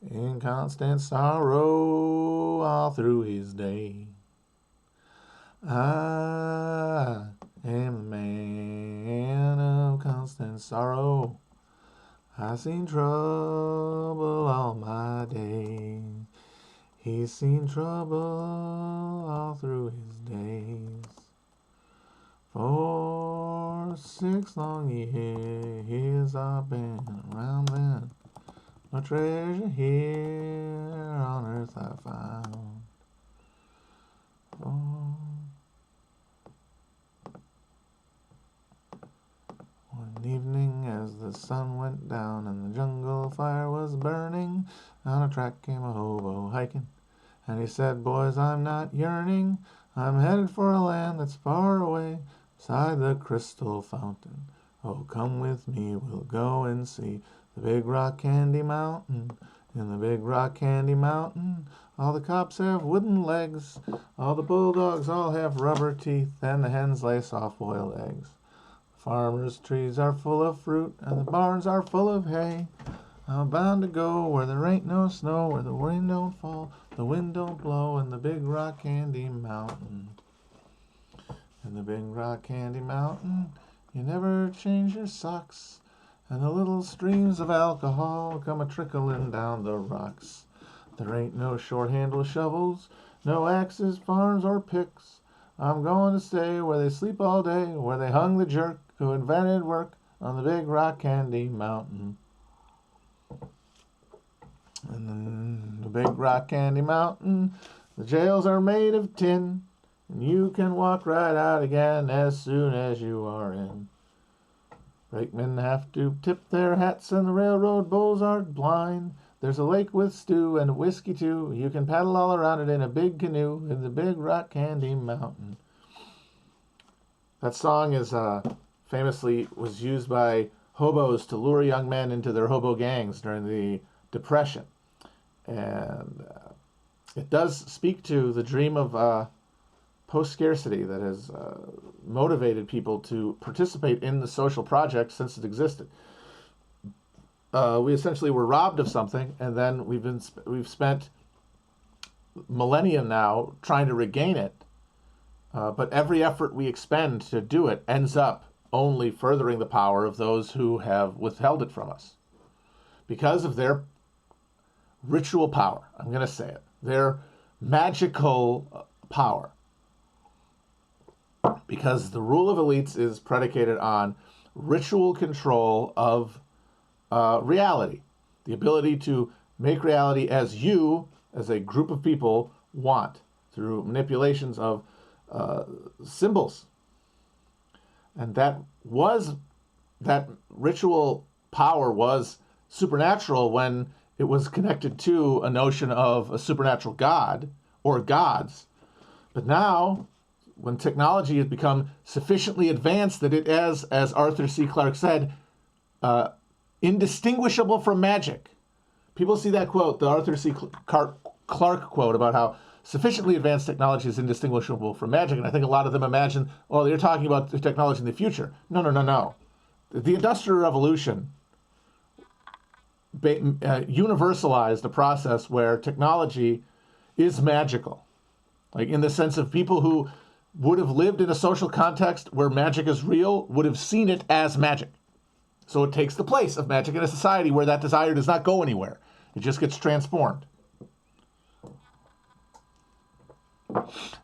in constant sorrow all through his day. I am a man of constant sorrow. I've seen trouble all my days. He's seen trouble all through his days. For 6 long years I've been around then. No treasure here on earth I found. Oh. One evening as the sun went down and the jungle fire was burning, on a track came a hobo hiking, and he said, "Boys, I'm not yearning. I'm headed for a land that's far away, beside the crystal fountain. Oh, come with me, we'll go and see the big rock candy mountain. In the big rock candy mountain, all the cops have wooden legs, all the bulldogs all have rubber teeth, and the hens lay soft-boiled eggs. The farmers' trees are full of fruit, and the barns are full of hay. I'm bound to go where there ain't no snow, where the rain don't fall, the wind don't blow, in the big rock candy mountain. In the big rock candy mountain, you never change your socks, and the little streams of alcohol come a-trickling down the rocks. There ain't no short-handled shovels, no axes, farms, or picks. I'm going to stay where they sleep all day, where they hung the jerk who invented work on the big rock candy mountain. And the big rock candy mountain, the jails are made of tin, and you can walk right out again as soon as you are in. Brakemen have to tip their hats, and the railroad bulls are blind. There's a lake with stew and whiskey too. You can paddle all around it in a big canoe in the big rock candy mountain. That song is famously was used by hobos to lure young men into their hobo gangs during the Depression. And it does speak to the dream of post-scarcity that has motivated people to participate in the social project since it existed. We essentially were robbed of something, and then we've spent millennia now trying to regain it. But every effort we expend to do it ends up only furthering the power of those who have withheld it from us. Because of their ritual power, I'm going to say it, their magical power. Because the rule of elites is predicated on ritual control of reality. The ability to make reality as you, as a group of people, want through manipulations of symbols. And that ritual power was supernatural when it was connected to a notion of a supernatural god or gods. But now, when technology has become sufficiently advanced that it is, as Arthur C. Clarke said, indistinguishable from magic. People see that quote, the Arthur C. Clarke quote about how sufficiently advanced technology is indistinguishable from magic, and I think a lot of them imagine, oh, they're talking about the technology in the future. No. The Industrial Revolution universalized a process where technology is magical. Like in the sense of people who would have lived in a social context where magic is real would have seen it as magic. So it takes the place of magic in a society where that desire does not go anywhere. It just gets transformed.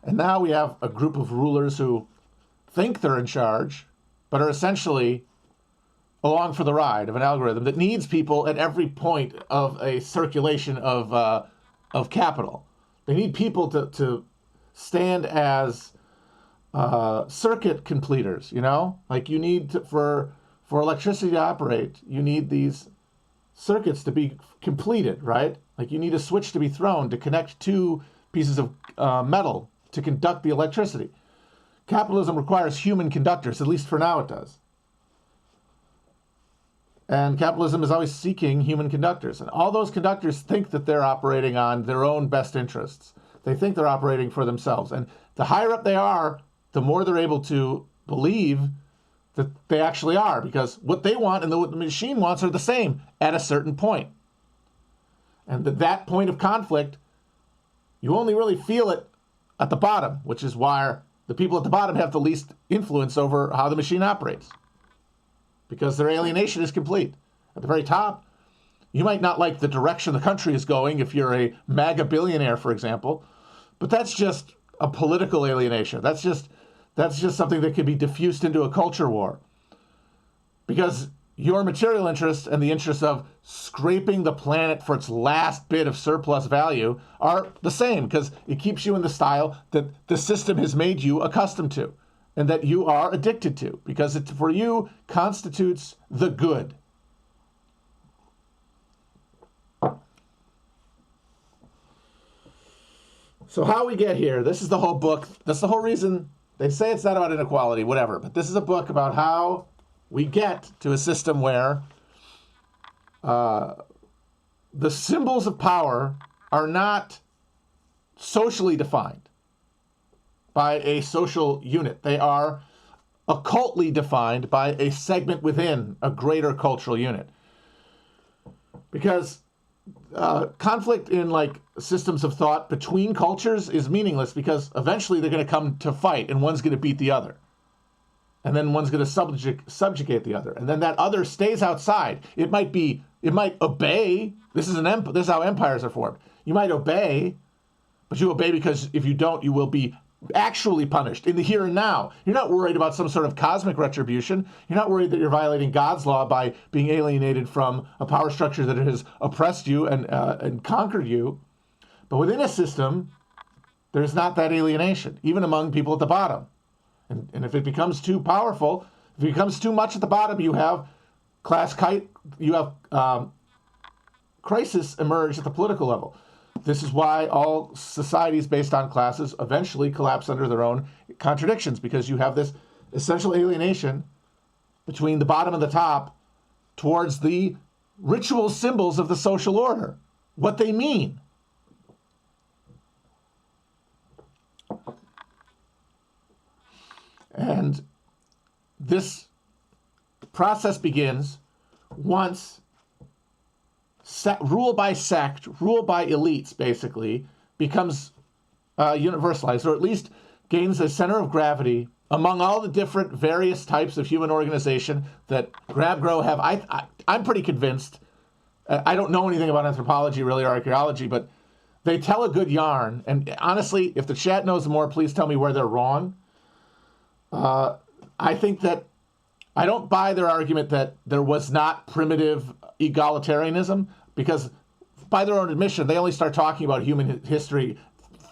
And now we have a group of rulers who think they're in charge, but are essentially along for the ride of an algorithm that needs people at every point of a circulation of capital. They need people to stand as circuit completers, you know? Like you need to, for electricity to operate, you need these circuits to be completed, right? Like you need a switch to be thrown to connect two pieces of metal to conduct the electricity. Capitalism requires human conductors, at least for now it does. And capitalism is always seeking human conductors. And all those conductors think that they're operating on their own best interests. They think they're operating for themselves. And the higher up they are, the more they're able to believe that they actually are. Because what they want and what the machine wants are the same at a certain point. And that point of conflict, you only really feel it at the bottom, which is why the people at the bottom have the least influence over how the machine operates, because their alienation is complete. At the very top, you might not like the direction the country is going if you're a MAGA billionaire, for example, but that's just a political alienation. That's just something that can be diffused into a culture war, because your material interests and the interests of scraping the planet for its last bit of surplus value are the same, because it keeps you in the style that the system has made you accustomed to and that you are addicted to, because it, for you, constitutes the good. So how we get here, this is the whole book. That's the whole reason. They say it's not about inequality, whatever, but this is a book about how we get to a system where the symbols of power are not socially defined by a social unit. They are occultly defined by a segment within a greater cultural unit. Because conflict in like systems of thought between cultures is meaningless, because eventually they're going to come to fight and one's going to beat the other. And then one's going to subjugate the other. And then that other stays outside. It might obey. This is how empires are formed. You might obey, but you obey because if you don't, you will be actually punished in the here and now. You're not worried about some sort of cosmic retribution. You're not worried that you're violating God's law by being alienated from a power structure that has oppressed you and conquered you. But within a system, there's not that alienation, even among people at the bottom. And if it becomes too powerful, if it becomes too much at the bottom, you have crisis emerge at the political level. This is why all societies based on classes eventually collapse under their own contradictions, because you have this essential alienation between the bottom and the top towards the ritual symbols of the social order, what they mean. And this process begins once rule by sect, rule by elites, basically, becomes universalized, or at least gains a center of gravity among all the different various types of human organization that grab-grow have. I'm pretty convinced. I don't know anything about anthropology, really, or archaeology, but they tell a good yarn. And honestly, if the chat knows more, please tell me where they're wrong. I think that I don't buy their argument that there was not primitive egalitarianism, because by their own admission, they only start talking about human history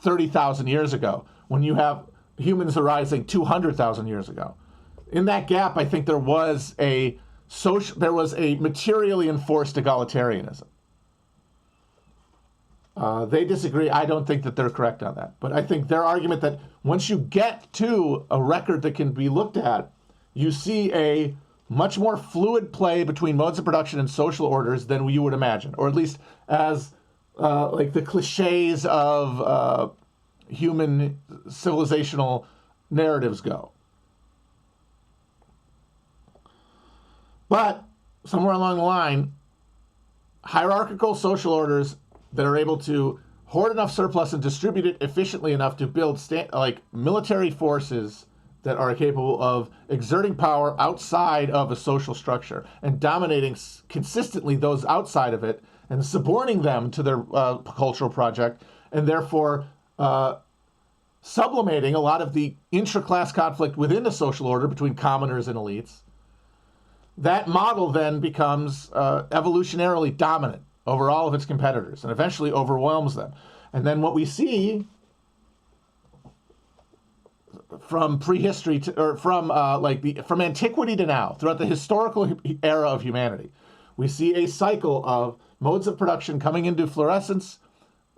30,000 years ago, when you have humans arising 200,000 years ago. In that gap, I think there was a materially enforced egalitarianism. They disagree. I don't think that they're correct on that. But I think their argument that once you get to a record that can be looked at, you see a much more fluid play between modes of production and social orders than you would imagine, or at least as like the cliches of human civilizational narratives go. But somewhere along the line, hierarchical social orders that are able to hoard enough surplus and distribute it efficiently enough to build military forces that are capable of exerting power outside of a social structure and dominating consistently those outside of it and suborning them to their cultural project, and therefore sublimating a lot of the intra-class conflict within the social order between commoners and elites. That model then becomes evolutionarily dominant over all of its competitors and eventually overwhelms them. And then what we see from prehistory from antiquity to now, throughout the historical era of humanity, we see a cycle of modes of production coming into fluorescence,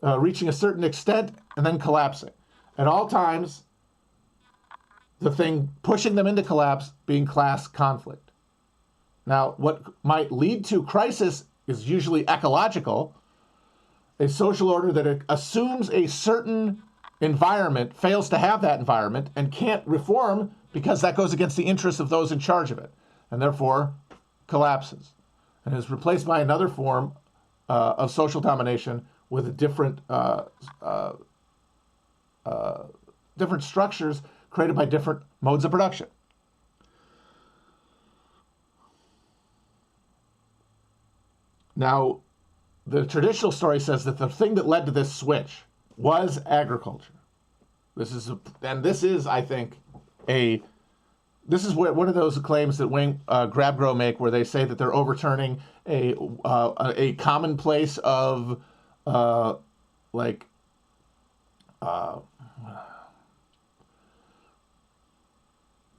reaching a certain extent, and then collapsing. At all times, the thing pushing them into collapse being class conflict. Now, what might lead to crisis is usually ecological, a social order that assumes a certain environment, fails to have that environment, and can't reform because that goes against the interests of those in charge of it, and therefore collapses, and is replaced by another form of social domination with different different structures created by different modes of production. Now, the traditional story says that the thing that led to this switch was agriculture. This is, I think, this is one of those claims that Wayne Grabgrow make, where they say that they're overturning a commonplace of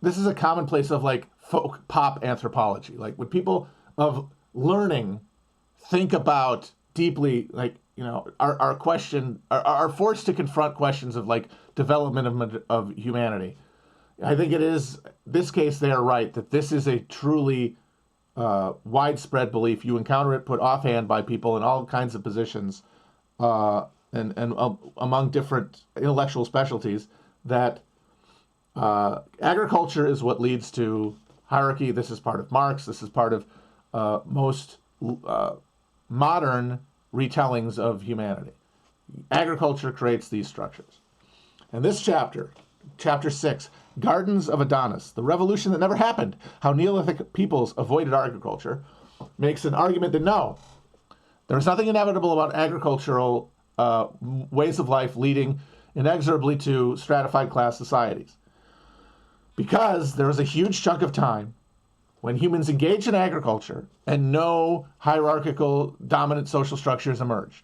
this is a commonplace of like folk pop anthropology. Like when people of learning think about deeply, like, you know, are forced to confront questions of like development of humanity. I think it is, this case, they are right that this is a truly widespread belief. You encounter it put offhand by people in all kinds of positions and among different intellectual specialties, that agriculture is what leads to hierarchy. This is part of Marx. This is part of most modern retellings of humanity. Agriculture creates these structures. And this chapter, Chapter 6, Gardens of Adonis, the revolution that never happened, how Neolithic peoples avoided agriculture, makes an argument that no, there's nothing inevitable about agricultural ways of life leading inexorably to stratified class societies. Because there was a huge chunk of time when humans engaged in agriculture and no hierarchical dominant social structures emerged.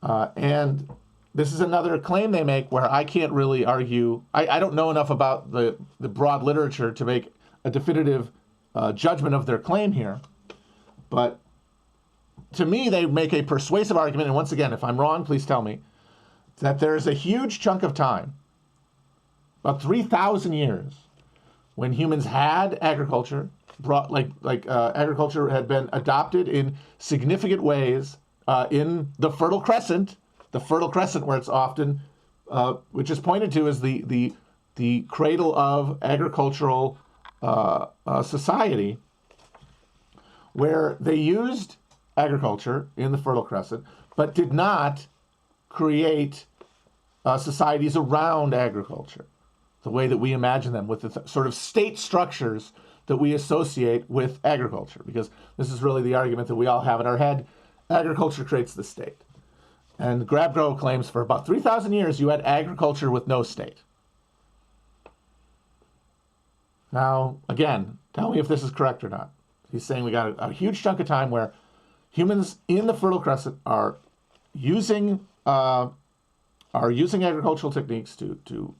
And this is another claim they make where I can't really argue. I don't know enough about the broad literature to make a definitive judgment of their claim here. But to me, they make a persuasive argument. And once again, if I'm wrong, please tell me, that there's a huge chunk of time, about 3,000 years, when humans had agriculture, agriculture had been adopted in significant ways in the Fertile Crescent, where it's often, which is pointed to as the cradle of agricultural society, where they used agriculture in the Fertile Crescent, but did not create societies around agriculture, the way that we imagine them, with the sort of state structures that we associate with agriculture. Because this is really the argument that we all have in our head. Agriculture creates the state. And Grabgrow claims for about 3,000 years you had agriculture with no state. Now, again, tell me if this is correct or not. He's saying we got a huge chunk of time where humans in the Fertile Crescent are using agricultural techniques to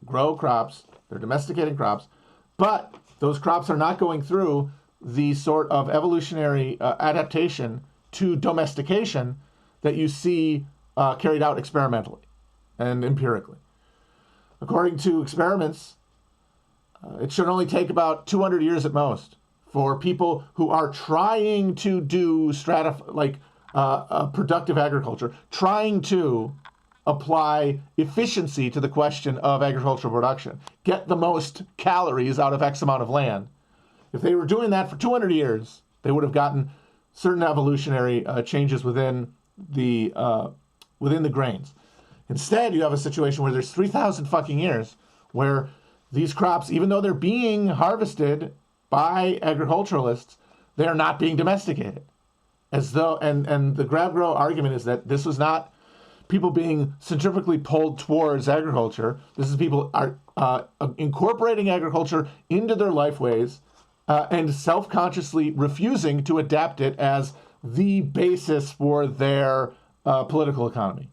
grow crops. They're domesticating crops, but those crops are not going through the sort of evolutionary adaptation to domestication that you see carried out experimentally and empirically. According to experiments, it should only take about 200 years at most for people who are trying to do productive agriculture, trying to apply efficiency to the question of agricultural production, get the most calories out of X amount of land. If they were doing that for 200 years, they would have gotten certain evolutionary changes within the grains. Instead, you have a situation where there's 3,000 fucking years where these crops, even though they're being harvested by agriculturalists, they are not being domesticated. As though, and the Grabgrow argument is that this was not people being centrifugally pulled towards agriculture. This is people are incorporating agriculture into their life ways and self-consciously refusing to adapt it as the basis for their political economy.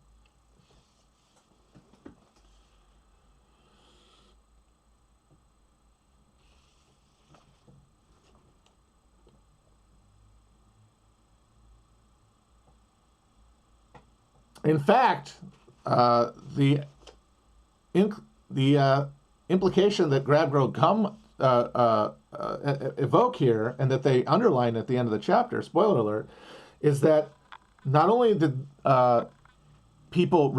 In fact, the implication that Grabgrow evoke here, and that they underline at the end of the chapter, spoiler alert, is that not only did people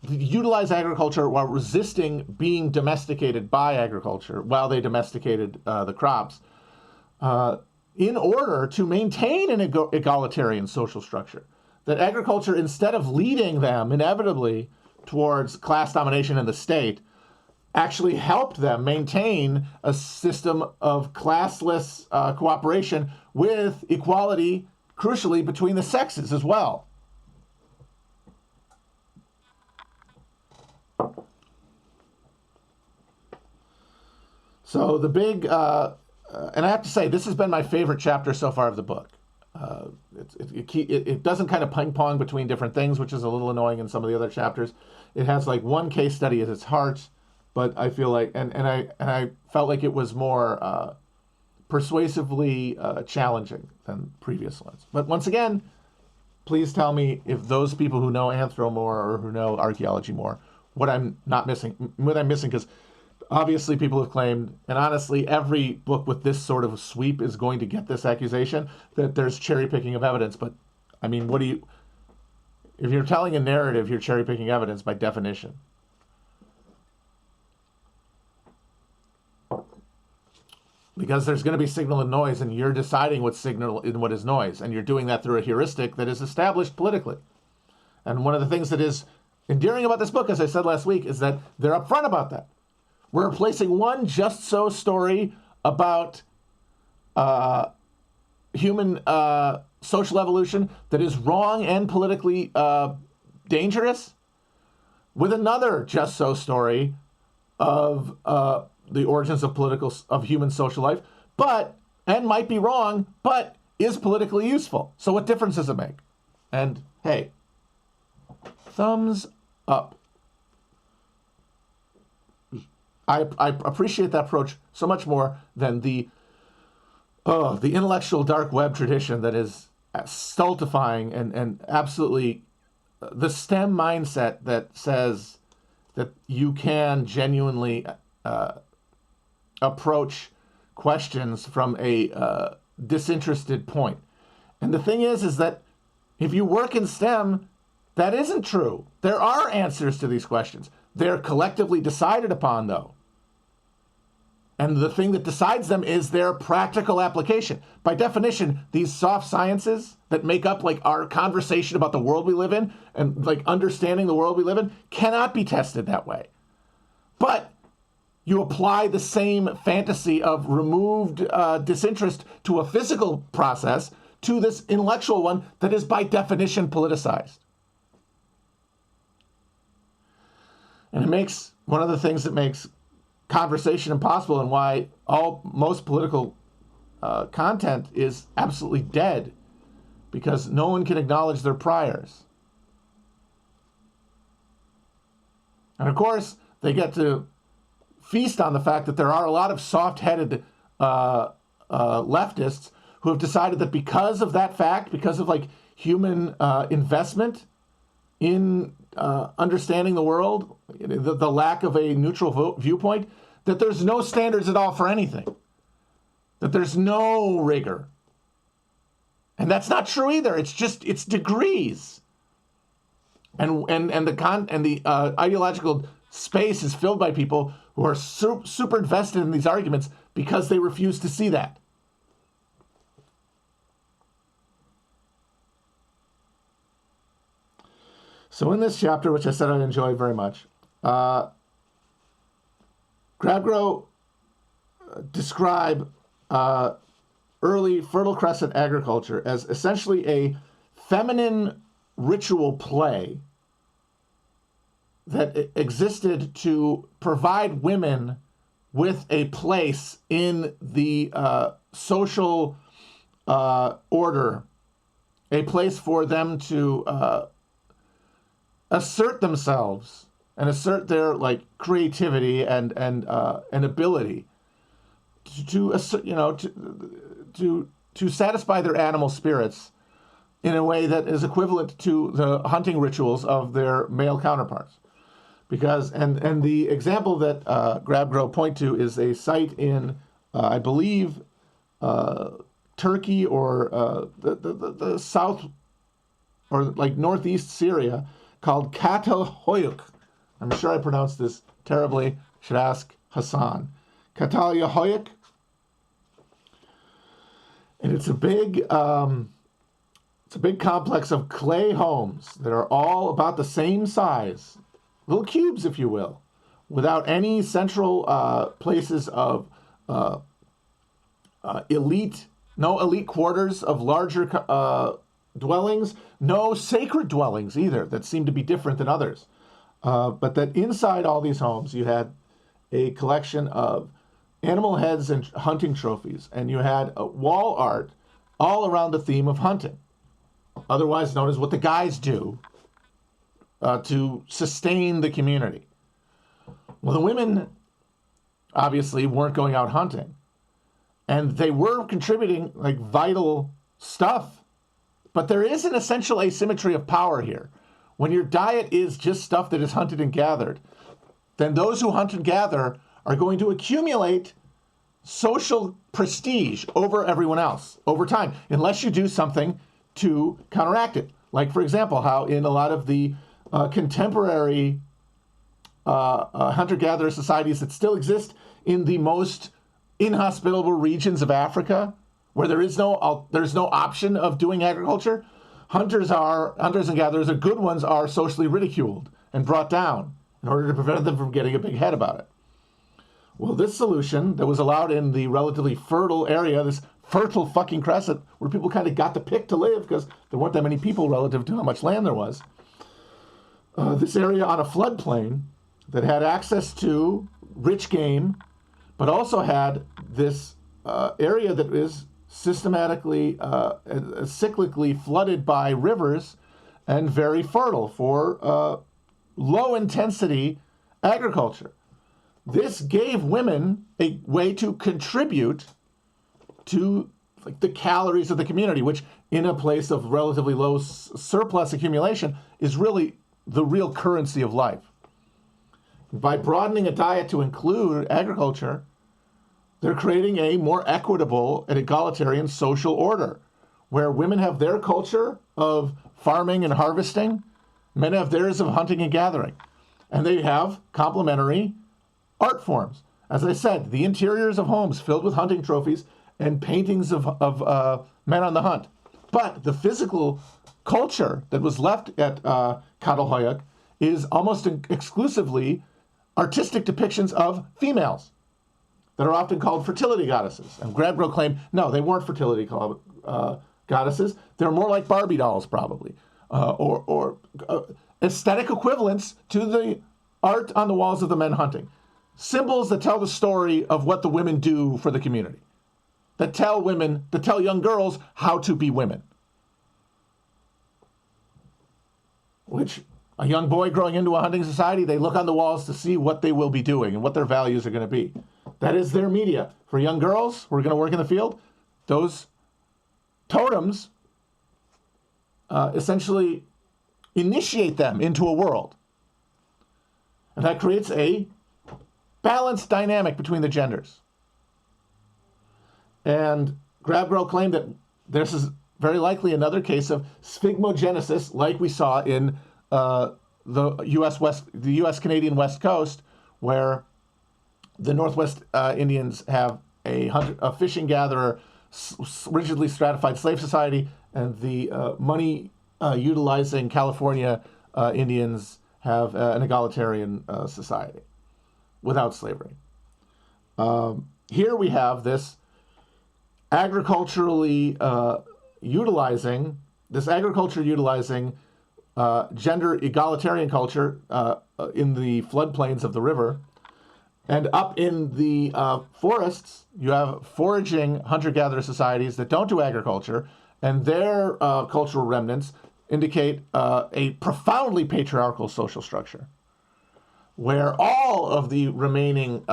utilize agriculture while resisting being domesticated by agriculture while they domesticated the crops, in order to maintain an egalitarian social structure. That agriculture, instead of leading them inevitably towards class domination in the state, actually helped them maintain a system of classless cooperation with equality, crucially, between the sexes as well. So the big, and I have to say, this has been my favorite chapter so far of the book. It doesn't kind of ping pong between different things, which is a little annoying in some of the other chapters. It has like one case study at its heart, but I feel like, and I felt like it was more persuasively challenging than previous ones. But once again, please tell me if those people who know anthro more or who know archaeology more, what I'm missing, because obviously people have claimed, and honestly, every book with this sort of sweep is going to get this accusation that there's cherry picking of evidence. But I mean, if you're telling a narrative, you're cherry picking evidence by definition. Because there's going to be signal and noise, and you're deciding what's signal and what is noise. And you're doing that through a heuristic that is established politically. And one of the things that is endearing about this book, as I said last week, is that they're upfront about that. We're replacing one just so story about human social evolution that is wrong and politically dangerous with another just so story of the origins of human social life, and might be wrong, but is politically useful. So what difference does it make? And hey, thumbs up. I appreciate that approach so much more than the intellectual dark web tradition that is stultifying and absolutely the STEM mindset that says that you can genuinely approach questions from a disinterested point. And the thing is that if you work in STEM, that isn't true. There are answers to these questions. They're collectively decided upon, though. And the thing that decides them is their practical application. By definition, these soft sciences that make up like our conversation about the world we live in and like understanding the world we live in cannot be tested that way. But you apply the same fantasy of removed disinterest to a physical process to this intellectual one that is by definition politicized. And it makes one of the things that makes conversation impossible and why most political content is absolutely dead, because no one can acknowledge their priors. And of course, they get to feast on the fact that there are a lot of soft-headed leftists who have decided that because of that fact, because of like human investment in understanding the world, the lack of a neutral viewpoint, that there's no standards at all for anything, that there's no rigor. And that's not true either. It's degrees. And the ideological space is filled by people who are super invested in these arguments because they refuse to see that. So in this chapter, which I said I enjoy very much, Grabgrow describe early Fertile Crescent agriculture as essentially a feminine ritual play that existed to provide women with a place in the social order, a place for them to assert themselves and assert their like creativity and ability to satisfy their animal spirits in a way that is equivalent to the hunting rituals of their male counterparts. Because and the example that Grabgrow point to is a site in I believe Turkey or the south or like northeast Syria called Catalhoyuk. I'm sure I pronounced this terribly. Should ask Hassan. Catalhoyuk. And And it's a big complex of clay homes that are all about the same size, little cubes, if you will, without any central places of no elite quarters of larger dwellings, no sacred dwellings either that seem to be different than others. But that inside all these homes, you had a collection of animal heads and hunting trophies, and you had wall art all around the theme of hunting, otherwise known as what the guys do to sustain the community. Well, the women obviously weren't going out hunting, and they were contributing like vital stuff, but there is an essential asymmetry of power here. When your diet is just stuff that is hunted and gathered, then those who hunt and gather are going to accumulate social prestige over everyone else over time, unless you do something to counteract it. Like, for example, how in a lot of the contemporary hunter-gatherer societies that still exist in the most inhospitable regions of Africa, where there's no option of doing agriculture, hunters and gatherers, the good ones, are socially ridiculed and brought down in order to prevent them from getting a big head about it. Well, this solution that was allowed in the relatively fertile area, this fertile fucking crescent, where people kind of got to pick to live because there weren't that many people relative to how much land there was, this area on a floodplain that had access to rich game, but also had this area that is systematically, cyclically flooded by rivers and very fertile for low-intensity agriculture. This gave women a way to contribute to like the calories of the community, which in a place of relatively low surplus accumulation is really the real currency of life. By broadening a diet to include agriculture, they're creating a more equitable and egalitarian social order, where women have their culture of farming and harvesting, men have theirs of hunting and gathering, and they have complementary art forms. As I said, the interiors of homes filled with hunting trophies and paintings of men on the hunt. But the physical culture that was left at Catalhoyuk is almost exclusively artistic depictions of females that are often called fertility goddesses. And Grabro claimed, no, they weren't fertility goddesses. They're more like Barbie dolls, probably, or aesthetic equivalents to the art on the walls of the men hunting. Symbols that tell the story of what the women do for the community, that tell young girls how to be women. Which a young boy growing into a hunting society, they look on the walls to see what they will be doing and what their values are going to be. That is their media. For young girls who are going to work in the field, those totems essentially initiate them into a world. And that creates a balanced dynamic between the genders. And Grabro claimed that this is very likely another case of sphygmogenesis, like we saw in the U.S. Canadian West Coast, where the Northwest Indians have a fishing gatherer, rigidly stratified slave society, and the money utilizing California Indians have an egalitarian society without slavery. Here we have this agriculture utilizing gender egalitarian culture in the floodplains of the river. And up in the forests, you have foraging hunter-gatherer societies that don't do agriculture, and their cultural remnants indicate a profoundly patriarchal social structure, where all of the remaining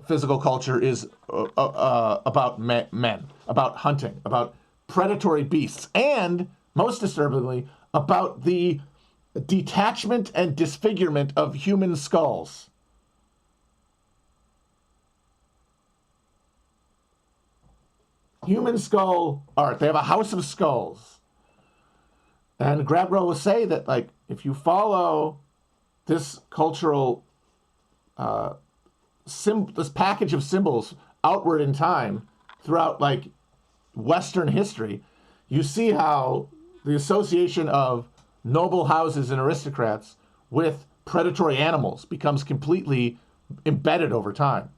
physical culture is about men, about hunting, about predatory beasts, and, most disturbingly, about the detachment and disfigurement of human skulls. Human skull art. They have a house of skulls. And Grabro will say that, like, if you follow this cultural, this package of symbols outward in time throughout, like, Western history, you see how the association of noble houses and aristocrats with predatory animals becomes completely embedded over time.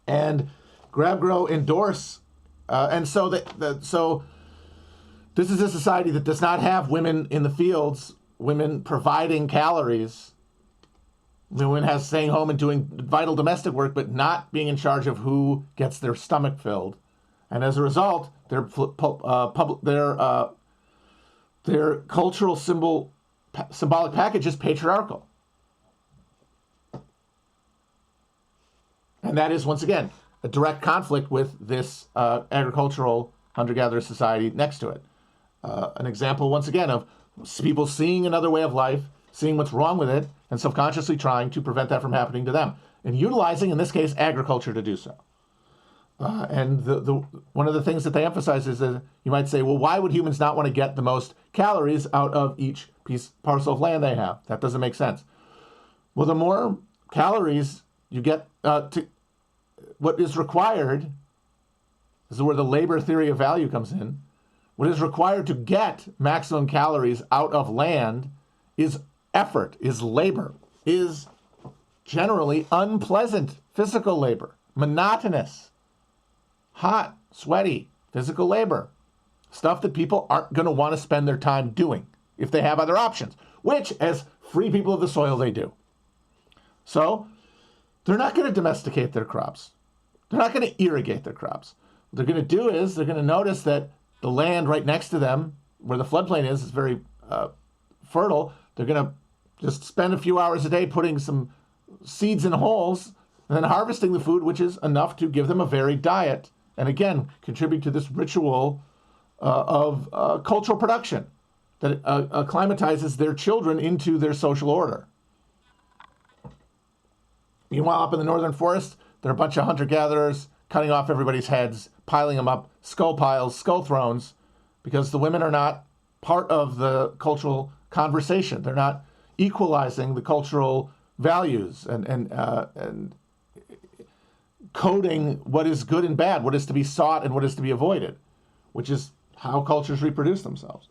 And grab, grow, endorse, and so this is a society that does not have women in the fields, women providing calories. Women has staying home and doing vital domestic work, but not being in charge of who gets their stomach filled. And as a result, their cultural symbolic package is patriarchal. And that is, once again, a direct conflict with this agricultural hunter-gatherer society next to it. An example, once again, of people seeing another way of life, seeing what's wrong with it, and subconsciously trying to prevent that from happening to them, and utilizing, in this case, agriculture to do so. And one of the things that they emphasize is that you might say, well, why would humans not want to get the most calories out of each parcel of land they have? That doesn't make sense. Well, the more calories you get what is required, this is where the labor theory of value comes in. What is required to get maximum calories out of land is effort, is labor, is generally unpleasant physical labor, monotonous, hot, sweaty physical labor, stuff that people aren't going to want to spend their time doing if they have other options, which, as free people of the soil, they do. So they're not going to domesticate their crops. They're not going to irrigate their crops. What they're going to do is they're going to notice that the land right next to them, where the floodplain is very fertile. They're going to just spend a few hours a day putting some seeds in holes and then harvesting the food, which is enough to give them a varied diet. And again, contribute to this ritual of cultural production that acclimatizes their children into their social order. Meanwhile, up in the northern forest, there are a bunch of hunter-gatherers cutting off everybody's heads, piling them up, skull piles, skull thrones, because the women are not part of the cultural conversation. They're not equalizing the cultural values and coding what is good and bad, what is to be sought and what is to be avoided, which is how cultures reproduce themselves.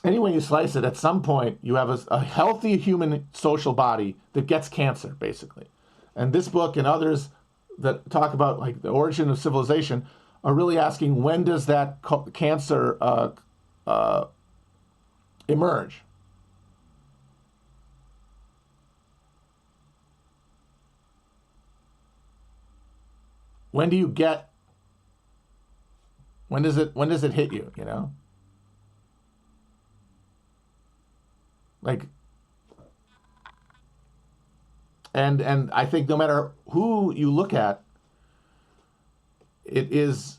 Any way you slice it, at some point you have a healthy human social body that gets cancer, basically. And this book and others that talk about like the origin of civilization are really asking, when does that cancer emerge? When does it hit you, you know? Like, and I think no matter who you look at, it is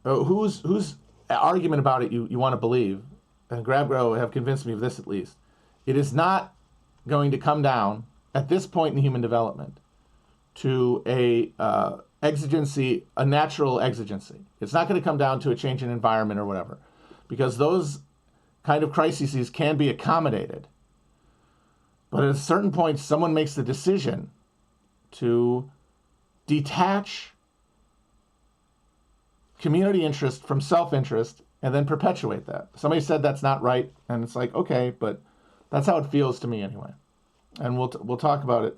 whose argument about it you want to believe, and Grabgrow have convinced me of this at least. It is not going to come down at this point in human development to a exigency, a natural exigency. It's not going to come down to a change in environment or whatever, because those kind of crises can be accommodated. But at a certain point, someone makes the decision to detach community interest from self-interest and then perpetuate that. Somebody said that's not right, and it's like, okay, but that's how it feels to me anyway. And we'll talk about it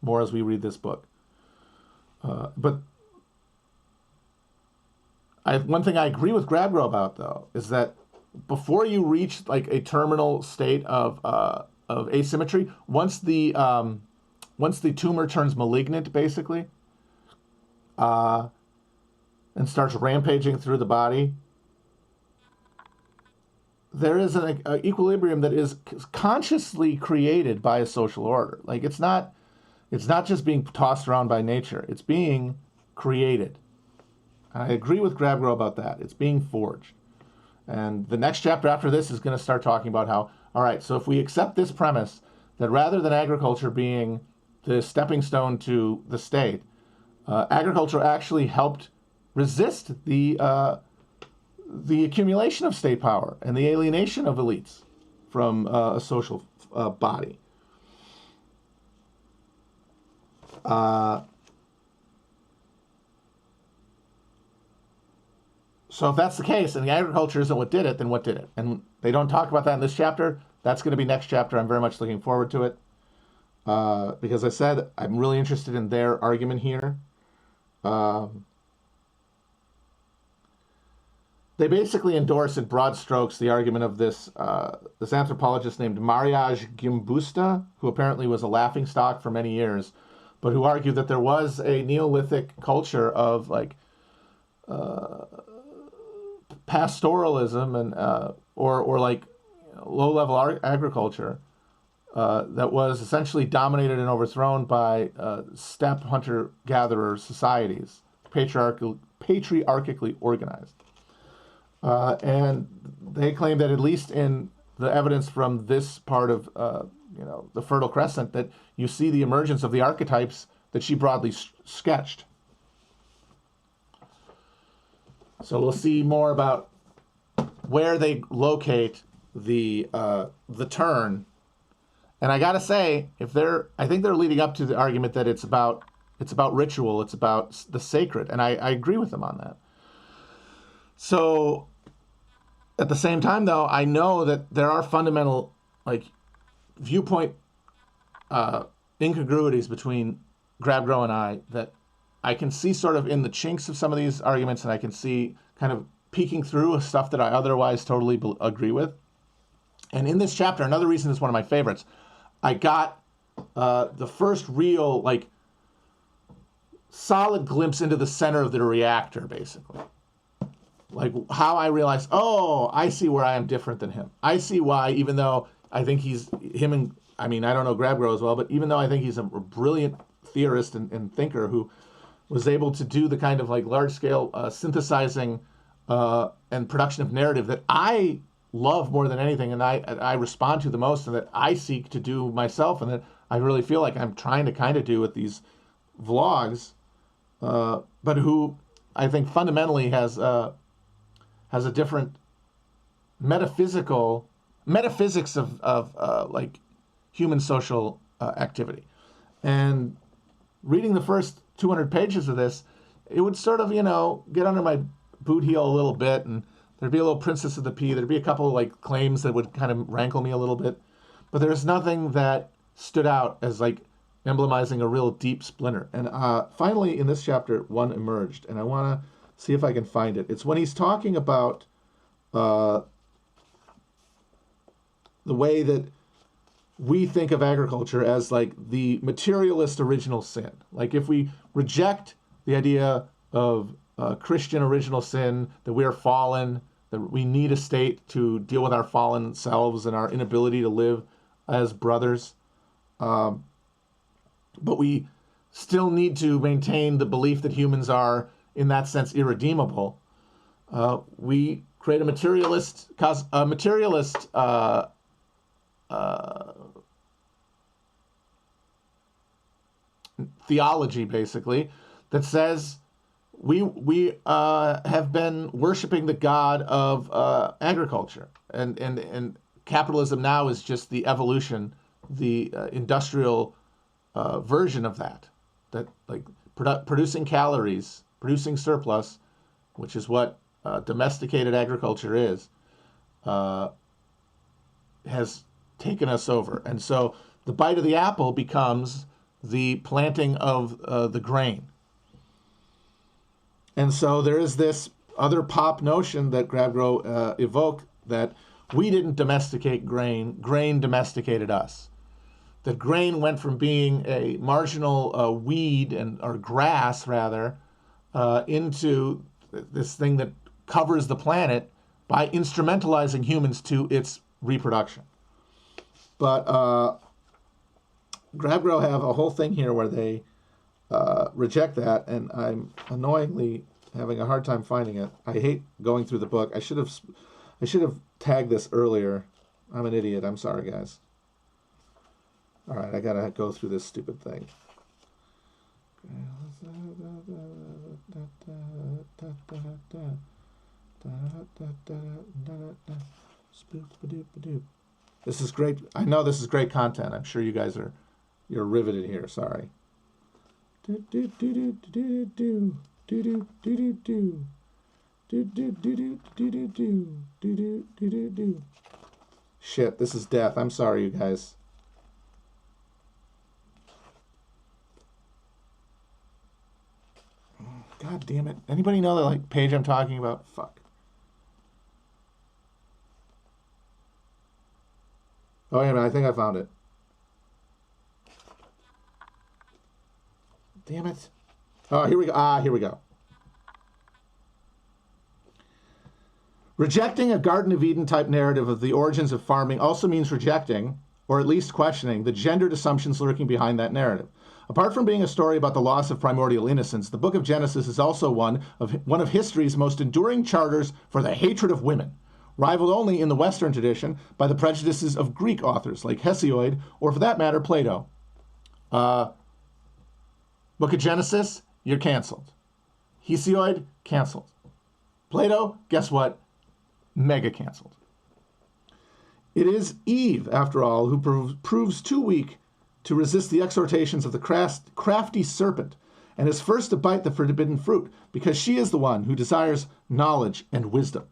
more as we read this book. But one thing I agree with Grabgrow about, though, is that before you reach like a terminal state of asymmetry, once the tumor turns malignant, basically, and starts rampaging through the body, there is an equilibrium that is consciously created by a social order. Like it's not just being tossed around by nature; it's being created. I agree with Grabgrow about that. It's being forged. And the next chapter after this is going to start talking about how, all right, so if we accept this premise that rather than agriculture being the stepping stone to the state, agriculture actually helped resist the accumulation of state power and the alienation of elites from a social body. So if that's the case, and the agriculture isn't what did it, then what did it? And they don't talk about that in this chapter. That's going to be next chapter. I'm very much looking forward to it. Because I said, I'm really interested in their argument here. They basically endorse in broad strokes the argument of this anthropologist named Mariaj Gimbusta, who apparently was a laughingstock for many years, but who argued that there was a Neolithic culture of like pastoralism and or like low-level agriculture that was essentially dominated and overthrown by steppe hunter-gatherer societies, patriarchically organized. And they claim that at least in the evidence from this part of the Fertile Crescent, that you see the emergence of the archetypes that she broadly sketched. So we'll see more about where they locate the turn. And I gotta say, I think they're leading up to the argument that it's about ritual, it's about the sacred, and I agree with them on that. So, at the same time, though, I know that there are fundamental, like, viewpoint incongruities between Grabgrow and I that I can see sort of in the chinks of some of these arguments, and I can see kind of peeking through stuff that I otherwise totally agree with. And in this chapter, another reason it's one of my favorites, I got the first real, like, solid glimpse into the center of the reactor, basically. Like, how I realized, oh, I see where I am different than him. I see why, even though I think I don't know Grabgrow as well, but even though I think he's a brilliant theorist and thinker who was able to do the kind of, like, large-scale synthesizing and production of narrative that I love more than anything, and I respond to the most, and that I seek to do myself, and that I really feel like I'm trying to kind of do with these vlogs, but who I think fundamentally has a different metaphysics of like human social activity. And reading the first 200 pages of this, it would sort of, get under my boot heel a little bit, and there'd be a little Princess of the Pea. There'd be a couple of, like, claims that would kind of rankle me a little bit. But there's nothing that stood out as, like, emblemizing a real deep splinter. And finally, in this chapter, one emerged. And I want to see if I can find it. It's when he's talking about the way that we think of agriculture as, like, the materialist original sin. Like, if we reject the idea of Christian original sin, that we are fallen, that we need a state to deal with our fallen selves and our inability to live as brothers. But we still need to maintain the belief that humans are, in that sense, irredeemable. We create a materialist theology, basically, that says we have been worshiping the god of agriculture, and capitalism now is just the evolution, the industrial version of that like producing calories, producing surplus, which is what domesticated agriculture is, has taken us over. And so the bite of the apple becomes the planting of the grain. And so there is this other pop notion that Grabgrow evoked, that we didn't domesticate grain, grain domesticated us. That grain went from being a marginal weed or grass, rather, into this thing that covers the planet by instrumentalizing humans to its reproduction. But Grabgrow have a whole thing here where they reject that, and I'm annoyingly having a hard time finding it. I hate going through the book. I should have tagged this earlier. I'm an idiot. I'm sorry, guys. All right, I gotta go through this stupid thing. This is great. I know this is great content. I'm sure you guys you're riveted here. Sorry. Shit, this is death. I'm sorry, you guys. God damn it. Anybody know the like page I'm talking about? Fuck. Oh, yeah, I think I found it. Damn it. Oh, here we go. Here we go. Rejecting a Garden of Eden type narrative of the origins of farming also means rejecting, or at least questioning, the gendered assumptions lurking behind that narrative. Apart from being a story about the loss of primordial innocence, the book of Genesis is also one of history's most enduring charters for the hatred of women, rivaled only in the Western tradition by the prejudices of Greek authors like Hesiod, or for that matter, Plato. Book of Genesis, you're canceled. Hesiod, canceled. Plato, guess what? Mega canceled. It is Eve, after all, who proves too weak to resist the exhortations of the crafty serpent and is first to bite the forbidden fruit, because she is the one who desires knowledge and wisdom.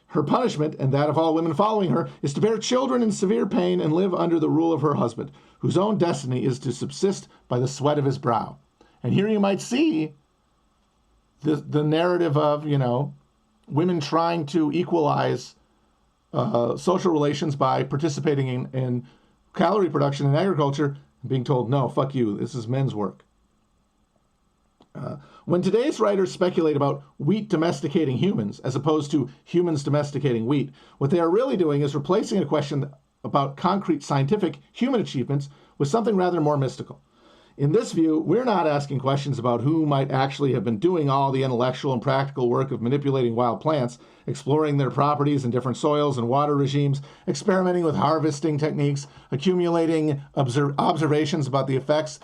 Her punishment, and that of all women following her, is to bear children in severe pain and live under the rule of her husband, whose own destiny is to subsist by the sweat of his brow. And here you might see the narrative of, women trying to equalize social relations by participating in calorie production in agriculture and being told, no, fuck you, this is men's work. When today's writers speculate about wheat domesticating humans as opposed to humans domesticating wheat, what they are really doing is replacing a question about concrete scientific human achievements with something rather more mystical. In this view, we're not asking questions about who might actually have been doing all the intellectual and practical work of manipulating wild plants, exploring their properties in different soils and water regimes, experimenting with harvesting techniques, accumulating observations about the effects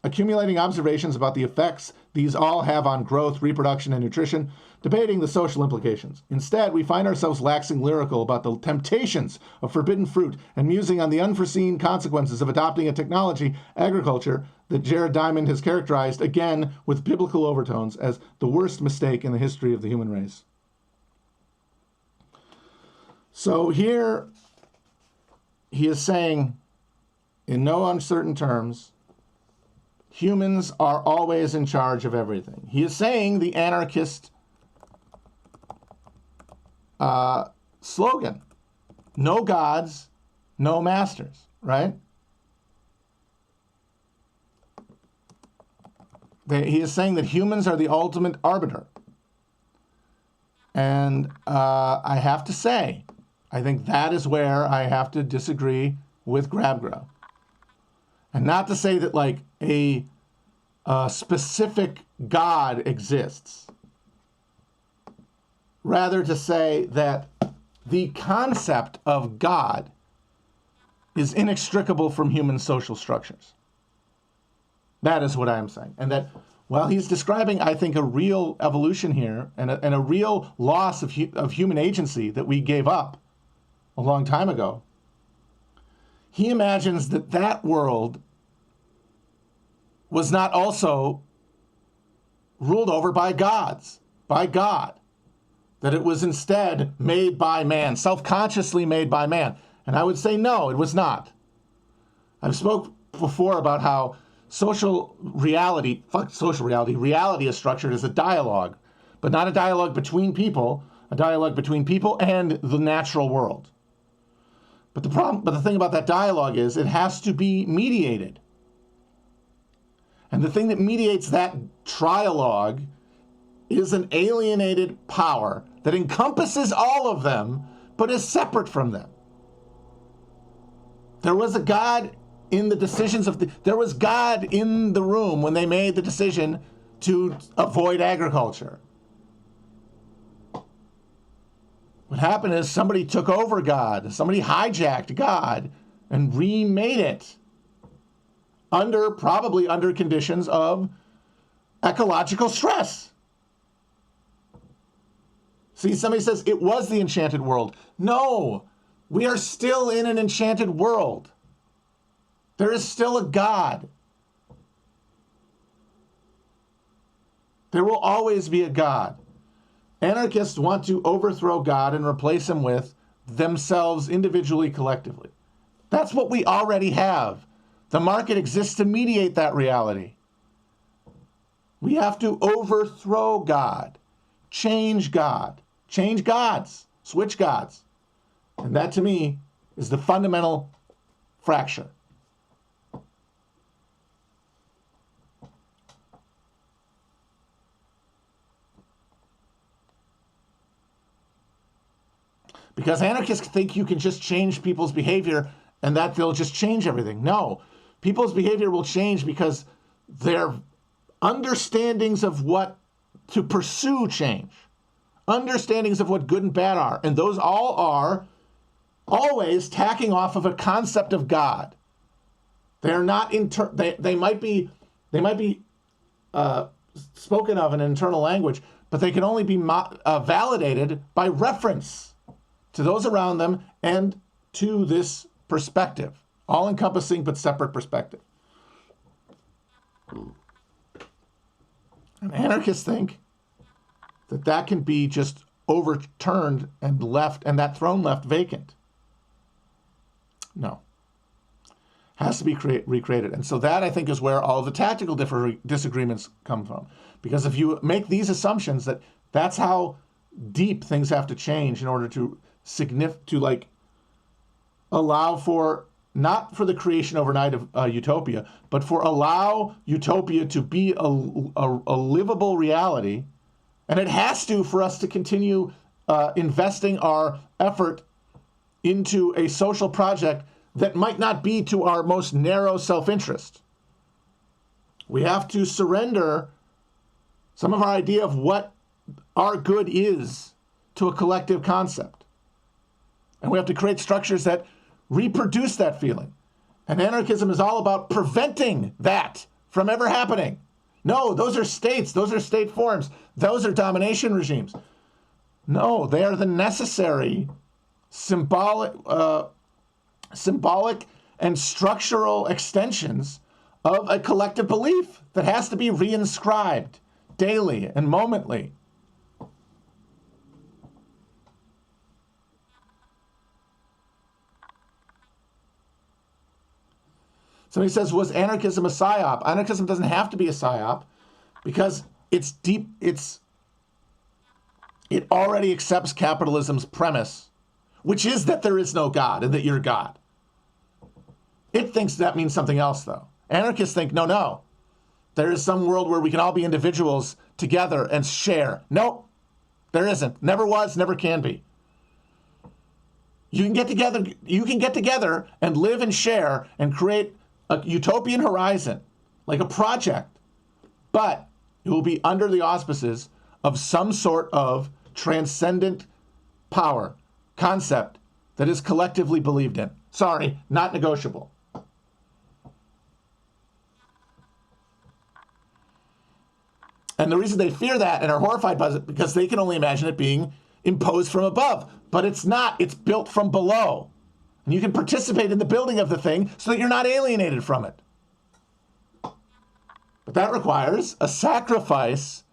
accumulating observations about the effects these all have on growth, reproduction, and nutrition, debating the social implications. Instead, we find ourselves waxing lyrical about the temptations of forbidden fruit and musing on the unforeseen consequences of adopting a technology, agriculture, that Jared Diamond has characterized, again, with biblical overtones, as the worst mistake in the history of the human race. So here, he is saying, in no uncertain terms, humans are always in charge of everything. He is saying the anarchist slogan, no gods, no masters, right? He is saying that humans are the ultimate arbiter. And I have to say, I think that is where I have to disagree with GrabGrow. And not to say that like a specific God exists. Rather to say that the concept of God is inextricable from human social structures. That is what I am saying. And that while he's describing, I think, a real evolution here and a real loss of human agency that we gave up a long time ago, he imagines that that world was not also ruled over by gods, by God. That it was instead made by man, self-consciously made by man. And I would say, no, it was not. I've spoke before about how reality is structured as a dialogue, but not a dialogue between people, a dialogue between people and the natural world. But the thing about that dialogue is it has to be mediated. And the thing that mediates that trialogue is an alienated power that encompasses all of them, but is separate from them. There was a God in the decisions there was God in the room when they made the decision to avoid agriculture. What happened is somebody took over God, somebody hijacked God and remade it probably under conditions of ecological stress. See, somebody says it was the enchanted world. No, we are still in an enchanted world. There is still a God. There will always be a God. Anarchists want to overthrow God and replace him with themselves individually, collectively. That's what we already have. The market exists to mediate that reality. We have to overthrow God, change gods, switch gods. And that, to me, is the fundamental fracture. Because anarchists think you can just change people's behavior and that they'll just change everything. No, people's behavior will change because their understandings of what to pursue change. Understandings of what good and bad are. And those all are always tacking off of a concept of God. They're not, they might be spoken of in an internal language, but they can only be validated by reference to those around them and to this perspective, all-encompassing but separate perspective. And anarchists think that that can be just overturned and left, and that throne left vacant. No. Has to be recreated. And so that, I think, is where all of the tactical disagreements come from. Because if you make these assumptions that that's how deep things have to change in order to allow for, not for the creation overnight of utopia, but for allow utopia to be a livable reality. And it has to for us to continue investing our effort into a social project that might not be to our most narrow self-interest. We have to surrender some of our idea of what our good is to a collective concept. And we have to create structures that reproduce that feeling. And anarchism is all about preventing that from ever happening. No, those are states. Those are state forms. Those are domination regimes. No, they are the necessary symbolic and structural extensions of a collective belief that has to be reinscribed daily and momently. Somebody says, was anarchism a psyop? Anarchism doesn't have to be a psyop because it's deep. It already accepts capitalism's premise, which is that there is no God and that you're God. It thinks that means something else, though. Anarchists think, no. There is some world where we can all be individuals together and share. Nope, there isn't. Never was, never can be. You can get together and live and share and create a utopian horizon, like a project, but it will be under the auspices of some sort of transcendent power, concept that is collectively believed in. Sorry, not negotiable. And the reason they fear that and are horrified by it because they can only imagine it being imposed from above. But it's not. It's built from below. And you can participate in the building of the thing so that you're not alienated from it. But that requires a sacrifice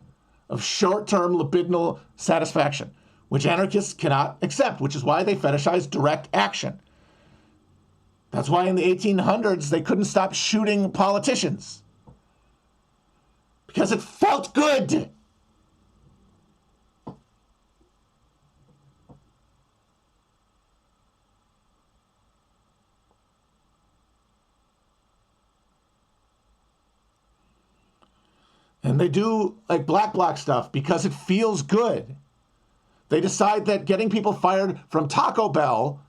of short-term libidinal satisfaction, which anarchists cannot accept, which is why they fetishize direct action. That's why in the 1800s they couldn't stop shooting politicians. Because it felt good. And they do like black bloc stuff because it feels good. They decide that getting people fired from Taco Bell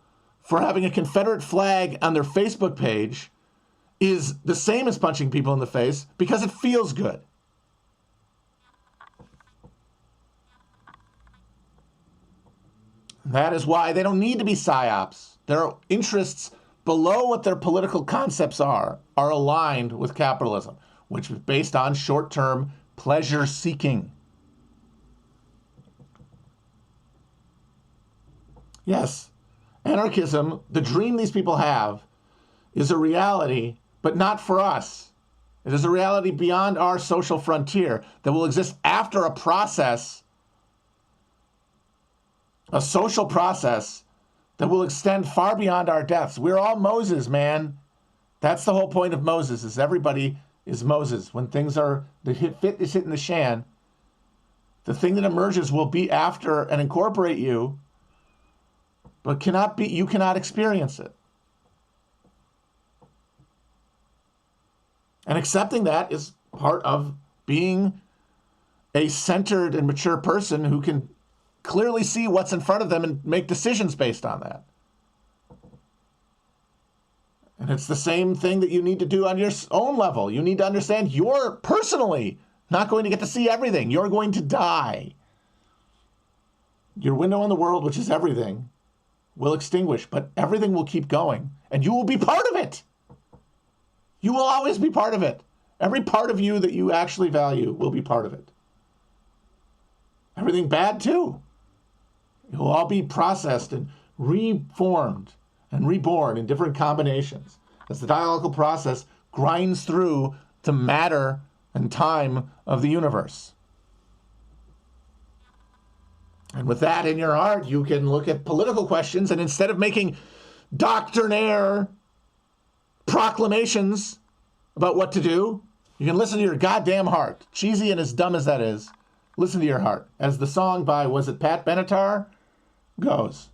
for having a Confederate flag on their Facebook page is the same as punching people in the face because it feels good. That is why they don't need to be psyops. Their interests below what their political concepts are aligned with capitalism, which is based on short-term pleasure seeking. Yes, anarchism, the dream these people have, is a reality, but not for us. It is a reality beyond our social frontier that will exist after a process, a social process that will extend far beyond our deaths. We're all Moses, man. That's the whole point of Moses, is everybody is Moses. When things are, the fit is hitting the shan, the thing that emerges will be after and incorporate you, but you cannot experience it. And accepting that is part of being a centered and mature person who can clearly see what's in front of them and make decisions based on that. And it's the same thing that you need to do on your own level. You need to understand you're personally not going to get to see everything. You're going to die. Your window on the world, which is everything, will extinguish, but everything will keep going, and you will be part of it. You will always be part of it. Every part of you that you actually value will be part of it. Everything bad, too. It will all be processed and reformed and reborn in different combinations as the dialectical process grinds through the matter and time of the universe. And with that in your heart, you can look at political questions, and instead of making doctrinaire proclamations about what to do, you can listen to your goddamn heart. Cheesy and as dumb as that is, listen to your heart. As the song by, was it Pat Benatar, goes.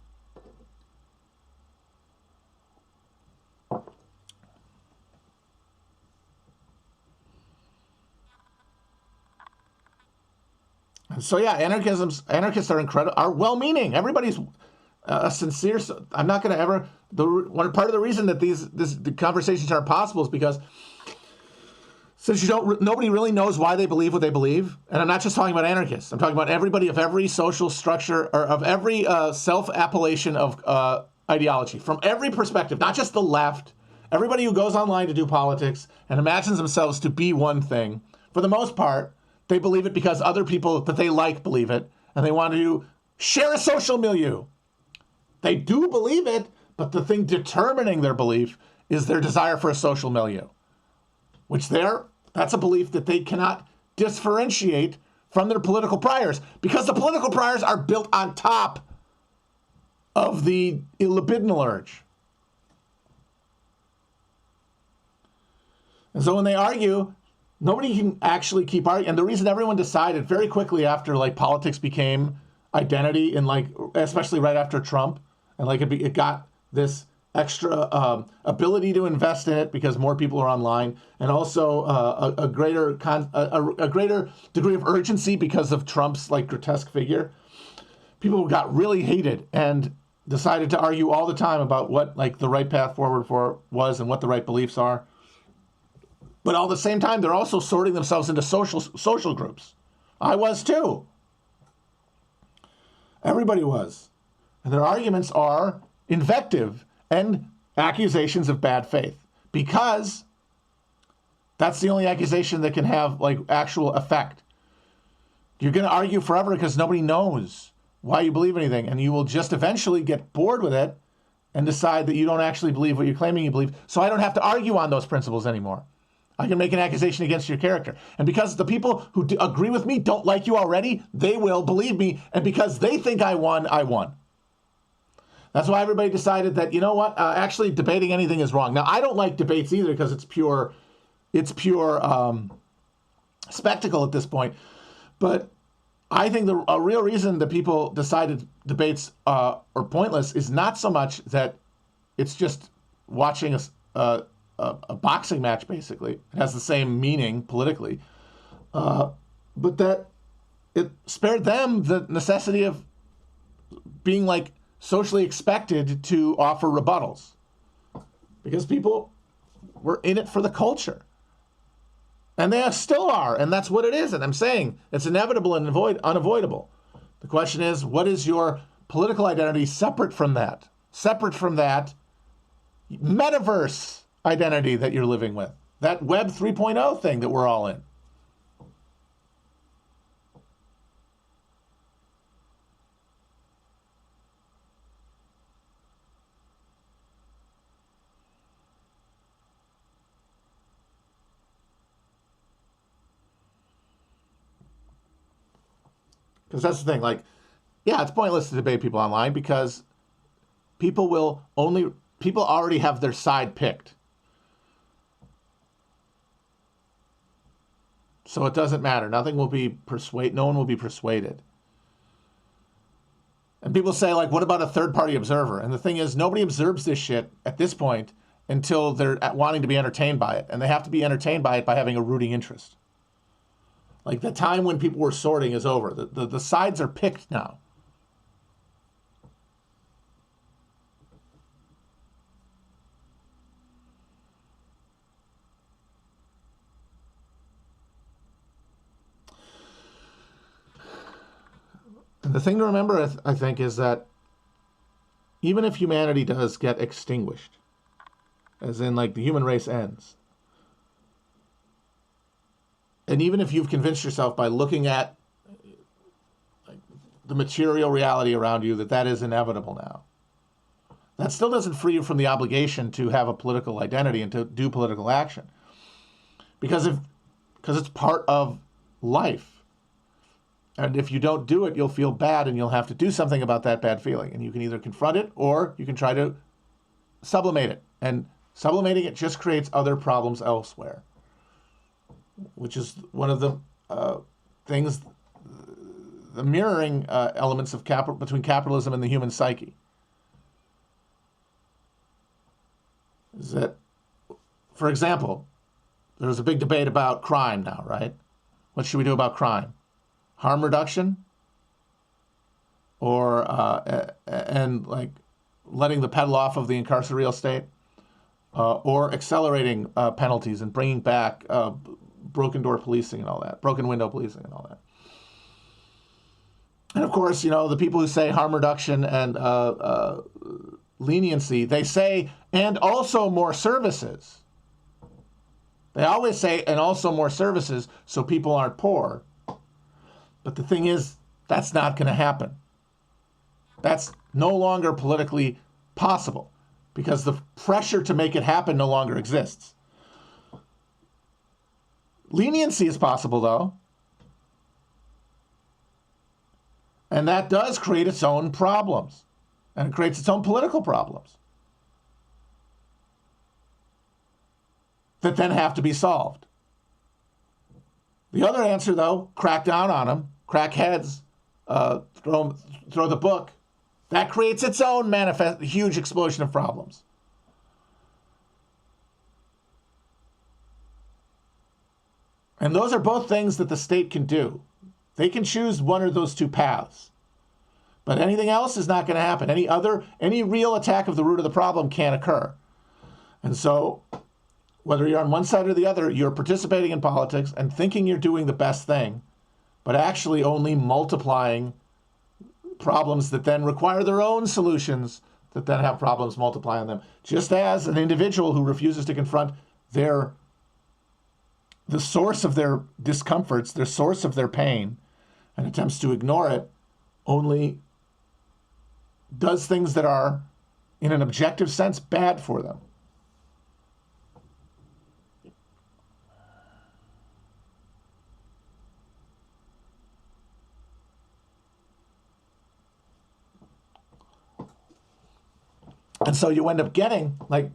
So yeah, anarchists are incredible, are well-meaning. Everybody's sincere. I'm not going to ever. Part of the reason that the conversations are possible is because since nobody really knows why they believe what they believe, and I'm not just talking about anarchists. I'm talking about everybody of every social structure or of every self-appellation of ideology from every perspective, not just the left. Everybody who goes online to do politics and imagines themselves to be one thing, for the most part, they believe it because other people that they like believe it, and they want to share a social milieu. They do believe it, but the thing determining their belief is their desire for a social milieu, which that's a belief that they cannot differentiate from their political priors, because the political priors are built on top of the libidinal urge. And so when they argue, nobody can actually keep arguing. And the reason everyone decided very quickly after politics became identity, and especially right after Trump, and it got this extra ability to invest in it because more people are online, and also a greater degree of urgency because of Trump's grotesque figure. People got really hated and decided to argue all the time about what the right path forward was and what the right beliefs are. But all at the same time, they're also sorting themselves into social groups. I was too. Everybody was. And their arguments are invective and accusations of bad faith, because that's the only accusation that can have actual effect. You're going to argue forever because nobody knows why you believe anything, and you will just eventually get bored with it and decide that you don't actually believe what you're claiming you believe. So I don't have to argue on those principles anymore. I can make an accusation against your character. And because the people who agree with me don't like you already, they will believe me. And because they think I won, I won. That's why everybody decided that, actually debating anything is wrong. Now, I don't like debates either because it's pure spectacle at this point. But I think a real reason that people decided debates are pointless is not so much that it's just watching a boxing match, basically. It has the same meaning politically. But that it spared them the necessity of being socially expected to offer rebuttals. Because people were in it for the culture. And they still are, and that's what it is. And I'm saying it's inevitable and unavoidable. The question is, what is your political identity separate from that? Separate from that metaverse identity that you're living with. That Web 3.0 thing that we're all in. Because that's the thing. Like, yeah, it's pointless to debate people online because people already have their side picked. So it doesn't matter. No one will be persuaded. And people say, like, what about a third-party observer? And the thing is, nobody observes this shit at this point until they're wanting to be entertained by it. And they have to be entertained by it by having a rooting interest. Like, the time when people were sorting is over. The sides are picked now. And the thing to remember, I think, is that even if humanity does get extinguished, as in, like, the human race ends, and even if you've convinced yourself by looking at, like, the material reality around you that is inevitable now, that still doesn't free you from the obligation to have a political identity and to do political action. Because it's part of life. And if you don't do it, you'll feel bad and you'll have to do something about that bad feeling. And you can either confront it or you can try to sublimate it. And sublimating it just creates other problems elsewhere, which is one of the things, the mirroring elements of between capitalism and the human psyche. Is that, for example, there's a big debate about crime now, right? What should we do about crime? Harm reduction, or and like letting the pedal off of the incarcereal state, or accelerating penalties and bringing back broken door policing and all that, broken window policing and all that. And of course, the people who say harm reduction and leniency, they say, and also more services. They always say, and also more services, so people aren't poor. But the thing is, that's not going to happen. That's no longer politically possible because the pressure to make it happen no longer exists. Leniency is possible, though. And that does create its own problems. And it creates its own political problems that then have to be solved. The other answer, though, crack down on them, crack heads, throw the book. That creates its own huge explosion of problems. And those are both things that the state can do. They can choose one of those two paths. But anything else is not going to happen. Any real attack of the root of the problem can't occur. And so, whether you're on one side or the other, you're participating in politics and thinking you're doing the best thing, but actually only multiplying problems that then require their own solutions that then have problems multiply on them. Just as an individual who refuses to confront the source of their discomforts, the source of their pain, and attempts to ignore it, only does things that are, in an objective sense, bad for them. And so you end up getting, like,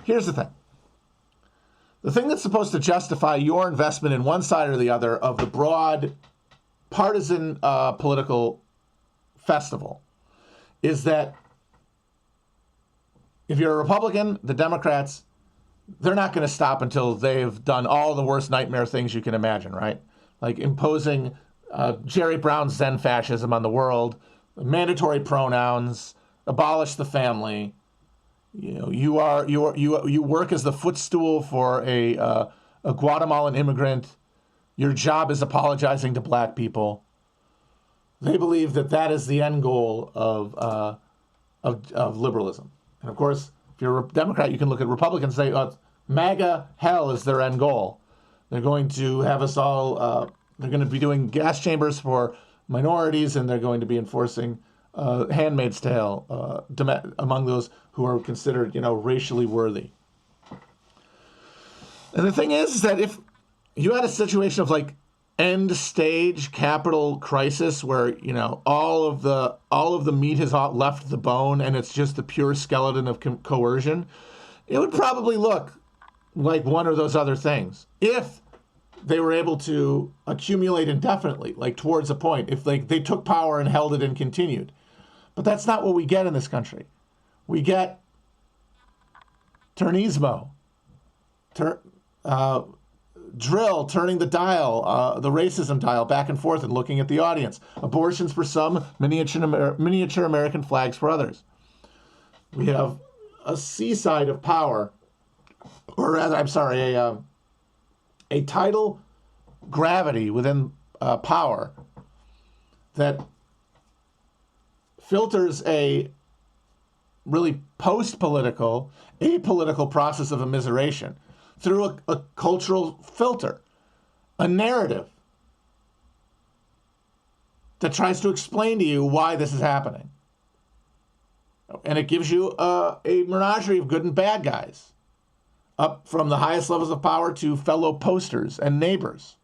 here's the thing. The thing that's supposed to justify your investment in one side or the other of the broad partisan political festival is that if you're a Republican, the Democrats, they're not going to stop until they've done all the worst nightmare things you can imagine, right? Like imposing Jerry Brown's Zen fascism on the world, mandatory pronouns, abolish the family. You work as the footstool for a Guatemalan immigrant. Your job is apologizing to black people. They believe that is the end goal of liberalism. And of course, if you're a Democrat, you can look at Republicans and say, MAGA hell is their end goal. They're going to have us all. They're going to be doing gas chambers for minorities, and they're going to be enforcing Handmaid's Tale among those who are considered, racially worthy. And the thing is that if you had a situation of like end stage capital crisis where, you know, all of the meat has left the bone and it's just the pure skeleton of coercion, it would probably look like one of those other things if they were able to accumulate indefinitely, like towards a point, if they took power and held it and continued. But that's not what we get in this country. We get turnismo, drill, turning the dial, the racism dial back and forth and looking at the audience. Abortions for some, miniature American flags for others. We have a seaside of power, or rather, I'm sorry, a tidal gravity within power that filters a really post-political, apolitical process of immiseration through a cultural filter, a narrative that tries to explain to you why this is happening. And it gives you a menagerie of good and bad guys, up from the highest levels of power to fellow posters and neighbors.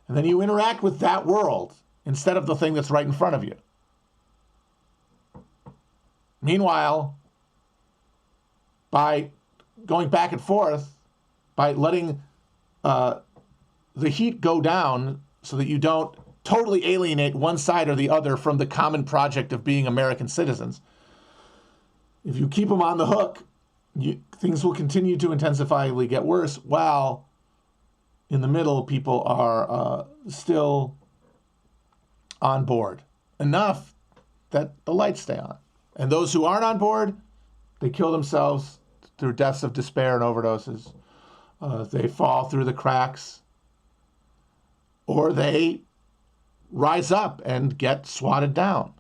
And then you interact with that world instead of the thing that's right in front of you. Meanwhile, by going back and forth, by letting the heat go down so that you don't totally alienate one side or the other from the common project of being American citizens, if you keep them on the hook, things will continue to intensifyingly get worse, while in the middle, people are still on board enough that the lights stay on. And those who aren't on board, they kill themselves through deaths of despair and overdoses. They fall through the cracks, or they rise up and get swatted down.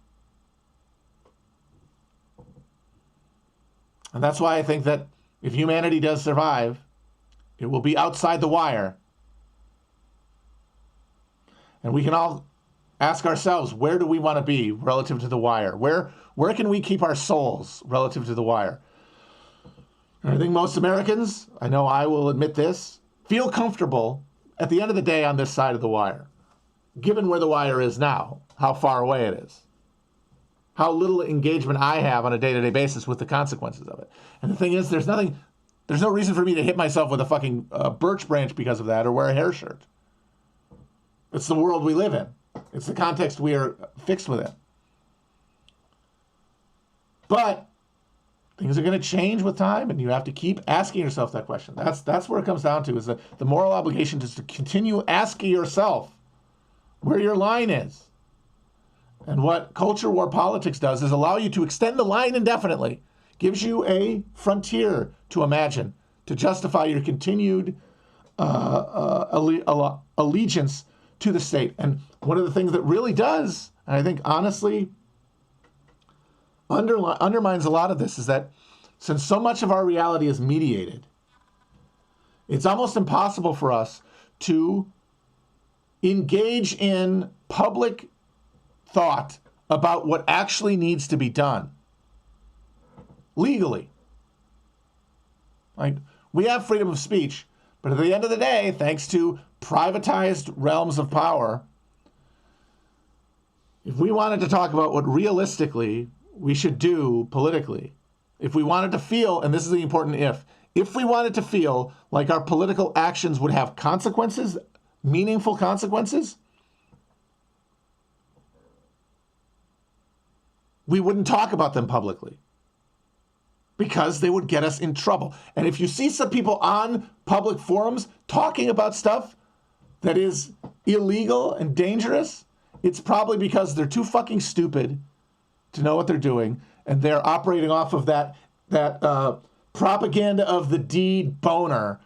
And that's why I think that if humanity does survive, it will be outside the wire. And we can all ask ourselves, where do we want to be relative to the wire? Where can we keep our souls relative to the wire? And I think most Americans, I know I will admit this, feel comfortable at the end of the day on this side of the wire, given where the wire is now, how far away it is, how little engagement I have on a day-to-day basis with the consequences of it. And the thing is, there's no reason for me to hit myself with a fucking birch branch because of that, or wear a hair shirt. It's the world we live in. It's the context we are fixed within. But things are going to change with time, and you have to keep asking yourself that question. That's where it comes down to, is that the moral obligation is to continue asking yourself where your line is. And what culture war politics does is allow you to extend the line indefinitely, gives you a frontier to imagine, to justify your continued allegiance to the state. And one of the things that really does, and I think honestly undermines a lot of this, is that since so much of our reality is mediated, it's almost impossible for us to engage in public thought about what actually needs to be done legally. Like, we have freedom of speech, but at the end of the day, thanks to privatized realms of power, if we wanted to talk about what realistically we should do politically, if we wanted to feel, and this is the important if we wanted to feel like our political actions would have consequences, meaningful consequences, we wouldn't talk about them publicly, because they would get us in trouble. And if you see some people on public forums talking about stuff that is illegal and dangerous, it's probably because they're too fucking stupid to know what they're doing, and they're operating off of that propaganda of the deed boner,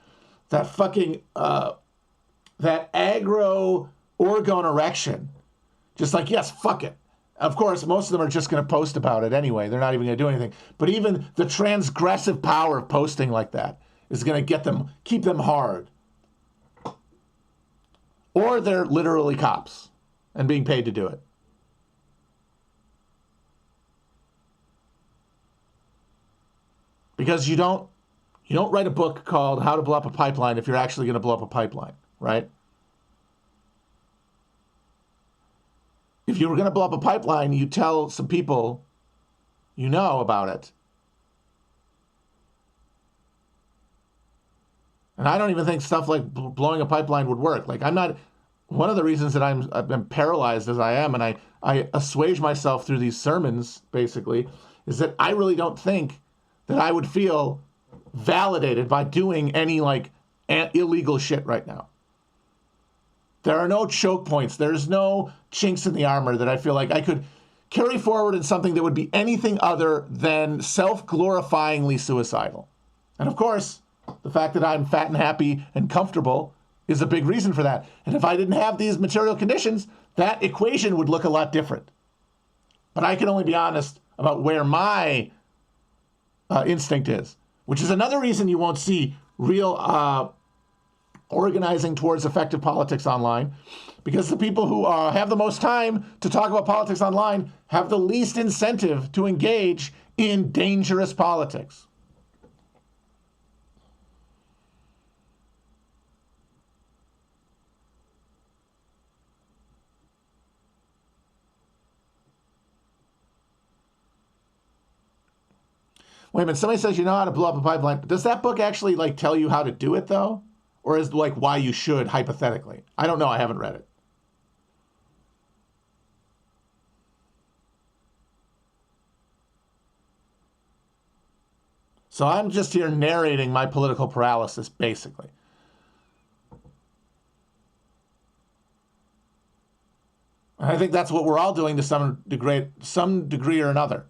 that fucking that aggro orgone erection. Just like, yes, fuck it. Of course, most of them are just going to post about it anyway. They're not even going to do anything. But even the transgressive power of posting like that is going to keep them hard. Or they're literally cops and being paid to do it. Because you don't write a book called How to Blow Up a Pipeline if you're actually going to blow up a pipeline, right? if you were going to blow up a pipeline, you tell some people you know about it. And I don't even think stuff like blowing a pipeline would work. Like, I'm not, one of the reasons that I've been paralyzed as I am, and I assuage myself through these sermons, basically, is that I really don't think that I would feel validated by doing any, like, illegal shit right now. There are no choke points. There's no chinks in the armor that I feel like I could carry forward in something that would be anything other than self-glorifyingly suicidal. And of course, the fact that I'm fat and happy and comfortable is a big reason for that. And if I didn't have these material conditions, that equation would look a lot different. But I can only be honest about where my instinct is, which is another reason you won't see real organizing towards effective politics online, because the people who have the most time to talk about politics online have the least incentive to engage in dangerous politics. Wait a minute, somebody says you know how to blow up a pipeline. Does that book actually, like, tell you how to do it, though? Or is, like, why you should, hypothetically? I don't know, I haven't read it. So I'm just here narrating my political paralysis, basically. And I think that's what we're all doing to some degree or another.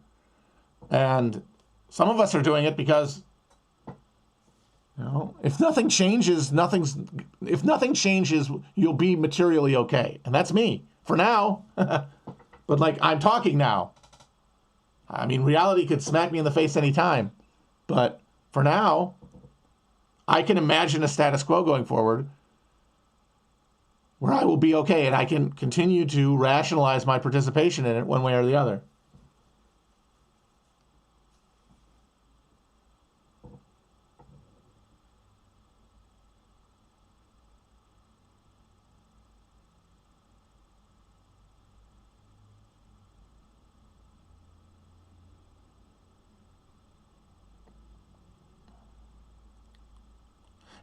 And some of us are doing it because, you know, if nothing changes, you'll be materially okay. And that's me for now. But, like, I'm talking now. I mean, reality could smack me in the face anytime. But for now, I can imagine a status quo going forward where I will be okay, and I can continue to rationalize my participation in it one way or the other.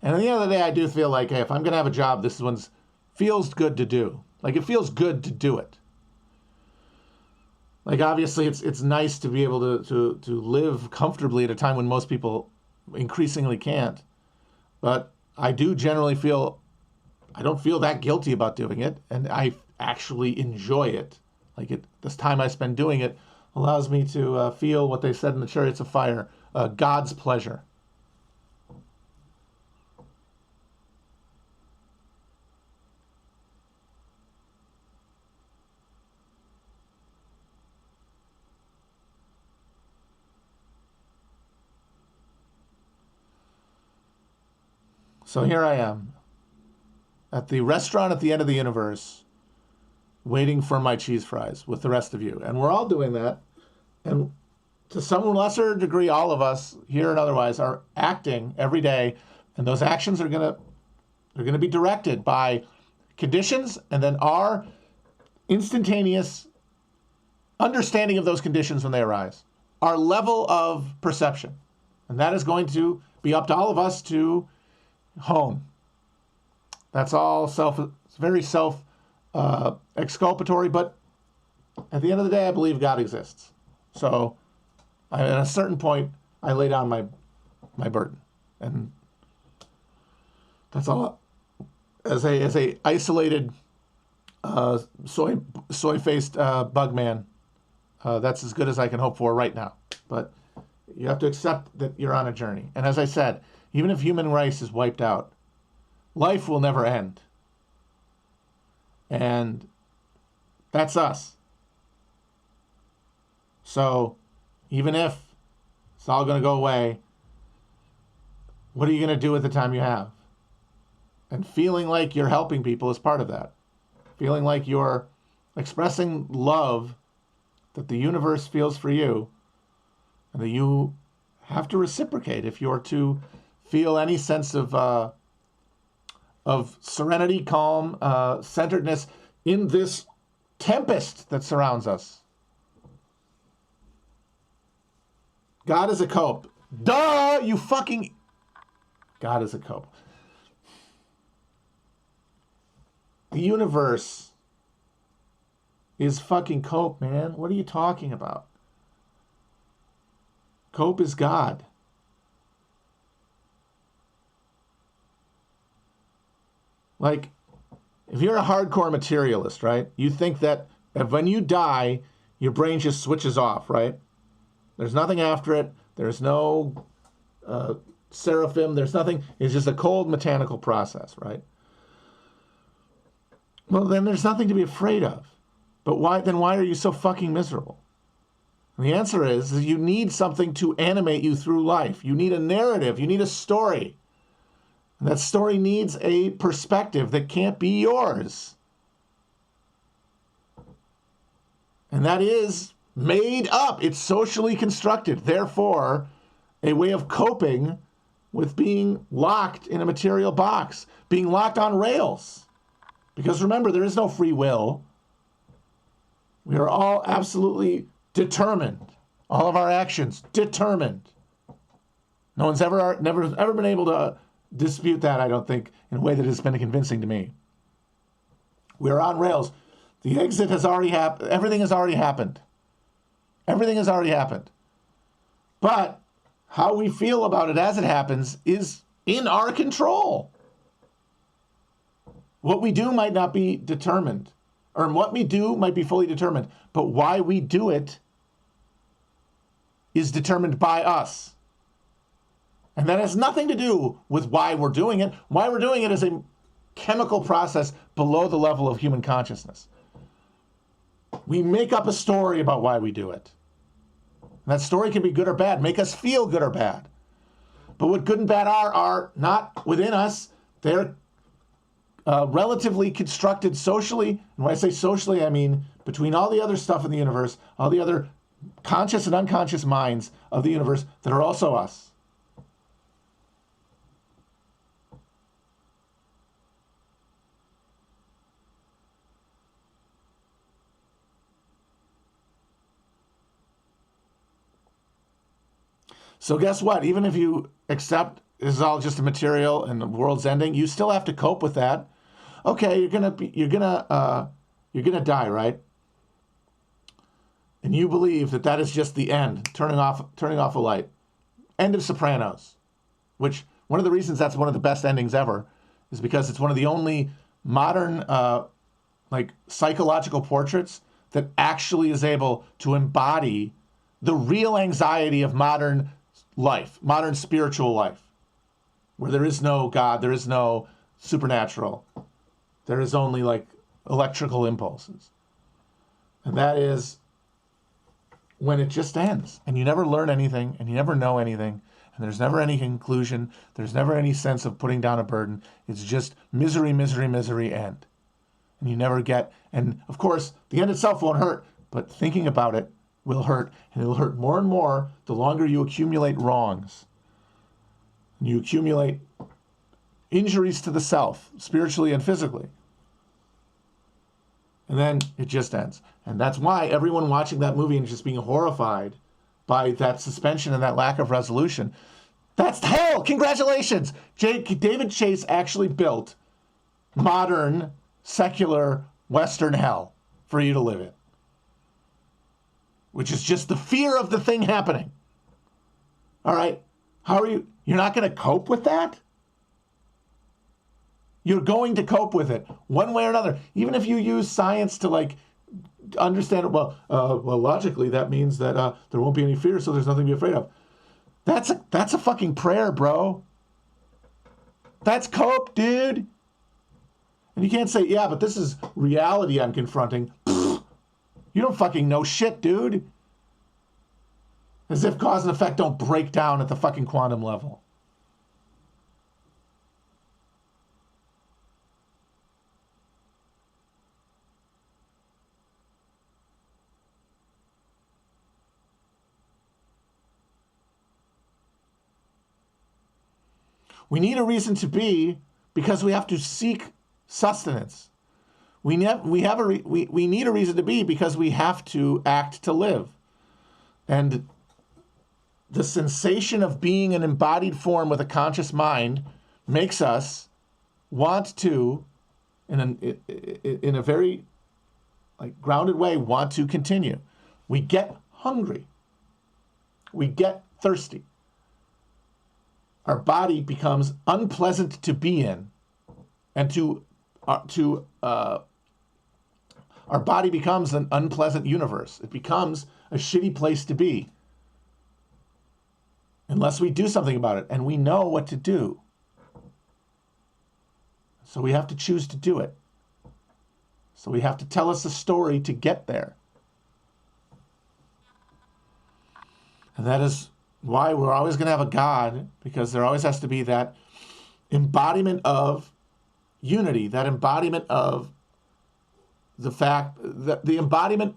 And at the end of the day, I do feel like, hey, if I'm going to have a job, this one feels good to do. Like, it feels good to do it. Like, obviously, it's nice to be able to live comfortably at a time when most people increasingly can't. But I do generally feel, I don't feel that guilty about doing it, and I actually enjoy it. Like, this time I spend doing it allows me to feel what they said in the Chariots of Fire, God's pleasure. So here I am, at the restaurant at the end of the universe, waiting for my cheese fries with the rest of you. And we're all doing that. And to some lesser degree, all of us, here and otherwise, are acting every day. And those actions are going to be directed by conditions and then our instantaneous understanding of those conditions when they arise. Our level of perception. And that is going to be up to all of us to hone. That's all very exculpatory, but at the end of the day, I believe God exists. So at a certain point, I lay down my burden. And that's all. As a isolated soy-faced bug man, that's as good as I can hope for right now. But you have to accept that you're on a journey. And as I said, even if human race is wiped out, life will never end. And that's us. So even if it's all going to go away, what are you going to do with the time you have? And feeling like you're helping people is part of that. Feeling like you're expressing love that the universe feels for you, and that you have to reciprocate if you're to feel any sense of serenity, calm, centeredness in this tempest that surrounds us. God is a cope. Duh, you fucking... God is a cope. The universe is fucking cope, man. What are you talking about? Cope is God. Like, if you're a hardcore materialist, right? You think that when you die, your brain just switches off, right? There's nothing after it. There's no seraphim. There's nothing. It's just a cold mechanical process, right? Well, then there's nothing to be afraid of. But why are you so fucking miserable? And the answer is you need something to animate you through life. You need a narrative. You need a story. And that story needs a perspective that can't be yours. And that is made up. It's socially constructed. Therefore, a way of coping with being locked in a material box, being locked on rails. Because remember, there is no free will. We are all absolutely determined. All of our actions determined. No one's ever been able to dispute that, I don't think, in a way that has been convincing to me. We're on rails. The exit has already happened. Everything has already happened. Everything has already happened. But how we feel about it as it happens is in our control. What we do might not be determined, or what we do might be fully determined, but why we do it is determined by us. And that has nothing to do with why we're doing it. Why we're doing it is a chemical process below the level of human consciousness. We make up a story about why we do it. And that story can be good or bad, make us feel good or bad. But what good and bad are not within us. They're relatively constructed socially. And when I say socially, I mean between all the other stuff in the universe, all the other conscious and unconscious minds of the universe that are also us. So guess what? Even if you accept this is all just a material and the world's ending, you still have to cope with that. Okay, you're gonna die, right? And you believe that is just the end, turning off a light. End of Sopranos, which one of the reasons that's one of the best endings ever is because it's one of the only modern psychological portraits that actually is able to embody the real anxiety of modern life, modern spiritual life, where there is no God, there is no supernatural, there is only like electrical impulses. And that is when it just ends and you never learn anything and you never know anything and there's never any conclusion, there's never any sense of putting down a burden. It's just misery, misery, misery, end. And you never get, and of course, the end itself won't hurt, but thinking about it will hurt, and it'll hurt more and more the longer you accumulate wrongs. You accumulate injuries to the self, spiritually and physically. And then it just ends. And that's why everyone watching that movie and just being horrified by that suspension and that lack of resolution, that's hell! Congratulations! David Chase actually built modern, secular, Western hell for you to live in. Which is just the fear of the thing happening. All right? How are you? You're not going to cope with that? You're going to cope with it one way or another. Even if you use science to understand it, well, logically that means that there won't be any fear, so there's nothing to be afraid of. That's a fucking prayer, bro. That's cope, dude. And you can't say, yeah, but this is reality I'm confronting. You don't fucking know shit, dude. As if cause and effect don't break down at the fucking quantum level. We need a reason to be because we have to seek sustenance. We need a reason to be because we have to act to live. And the sensation of being an embodied form with a conscious mind makes us want to, in a very grounded way, want to continue. We get hungry. We get thirsty. Our body becomes unpleasant to be in, and our body becomes an unpleasant universe. It becomes a shitty place to be unless we do something about it, and we know what to do. So we have to choose to do it. So we have to tell us a story to get there. And that is why we're always going to have a God, because there always has to be that embodiment of unity, that embodiment of the fact that the embodiment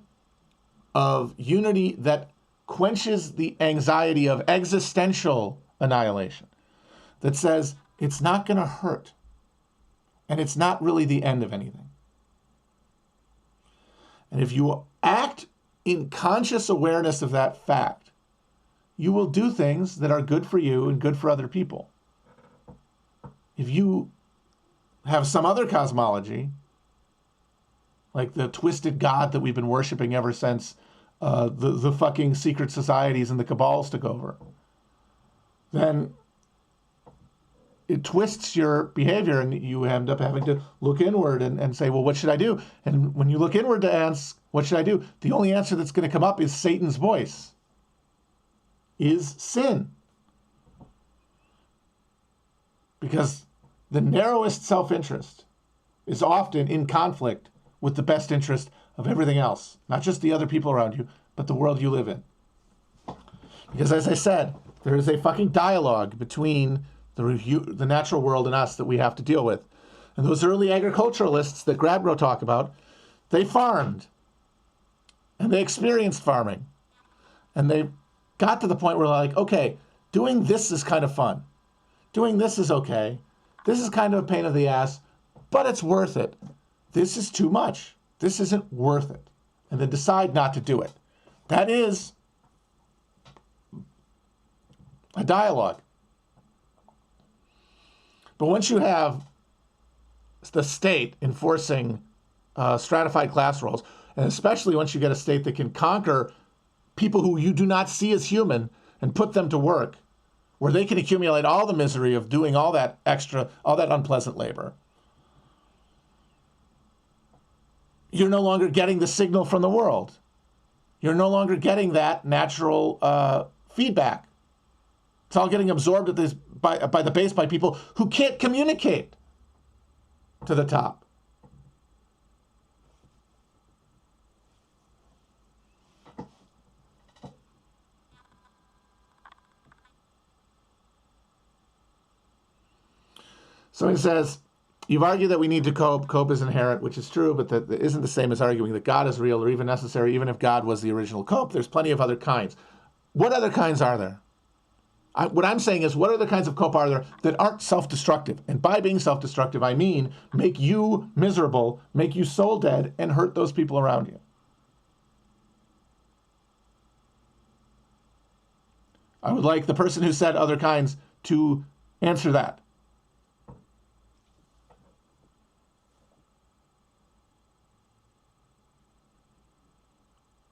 of unity that quenches the anxiety of existential annihilation, that says it's not going to hurt and it's not really the end of anything. And if you act in conscious awareness of that fact, you will do things that are good for you and good for other people. If you have some other cosmology, like the twisted God that we've been worshiping ever since the fucking secret societies and the cabals took over, then it twists your behavior and you end up having to look inward and say, well, what should I do? And when you look inward to ask, what should I do? The only answer that's going to come up is Satan's voice, is sin. Because the narrowest self-interest is often in conflict with the best interest of everything else, not just the other people around you, but the world you live in. Because as I said, there is a fucking dialogue between the natural world and us that we have to deal with. And those early agriculturalists that Grabro talk about, they farmed. And they experienced farming. And they got to the point where like, okay, doing this is kind of fun. Doing this is okay. This is kind of a pain in the ass, but it's worth it. This is too much. This isn't worth it. And then decide not to do it. That is a dialogue. But once you have the state enforcing stratified class roles, and especially once you get a state that can conquer people who you do not see as human and put them to work, where they can accumulate all the misery of doing all that extra, all that unpleasant labor, you're no longer getting the signal from the world. You're no longer getting that natural feedback. It's all getting absorbed at this, by the base by people who can't communicate to the top. So he says, you've argued that we need to cope. Cope is inherent, which is true, but that isn't the same as arguing that God is real or even necessary, even if God was the original cope. There's plenty of other kinds. What other kinds are there? What I'm saying is, what other kinds of cope are there that aren't self-destructive? And by being self-destructive, I mean make you miserable, make you soul dead, and hurt those people around you. I would like the person who said other kinds to answer that.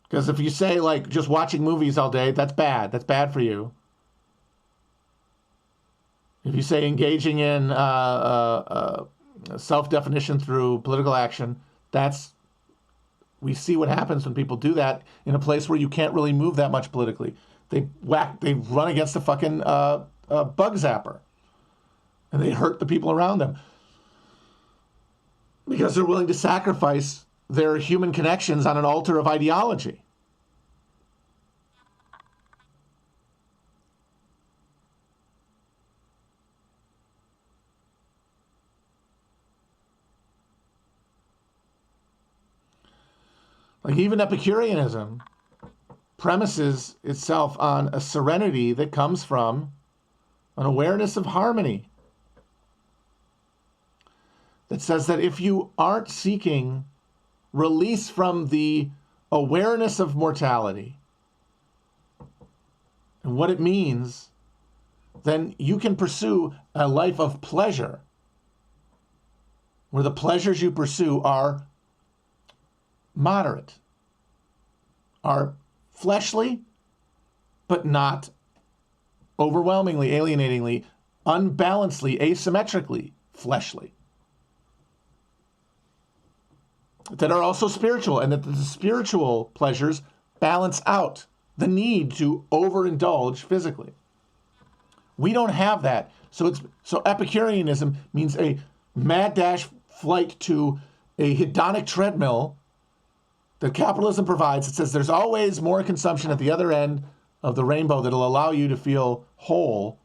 Because if you say, like, just watching movies all day, that's bad. That's bad for you. If you say engaging in self-definition through political action, we see what happens when people do that in a place where you can't really move that much politically. They run against a fucking bug zapper. And they hurt the people around them. Because they're willing to sacrifice their human connections on an altar of ideology. Like even Epicureanism premises itself on a serenity that comes from an awareness of harmony. that says that if you aren't seeking release from the awareness of mortality and what it means, then you can pursue a life of pleasure, where the pleasures you pursue are moderate, are fleshly, but not overwhelmingly, alienatingly, unbalancedly, asymmetrically fleshly. That are also spiritual, and that the spiritual pleasures balance out the need to overindulge physically. We don't have that. So Epicureanism means a mad dash flight to a hedonic treadmill that capitalism provides. It says there's always more consumption at the other end of the rainbow that'll allow you to feel whole,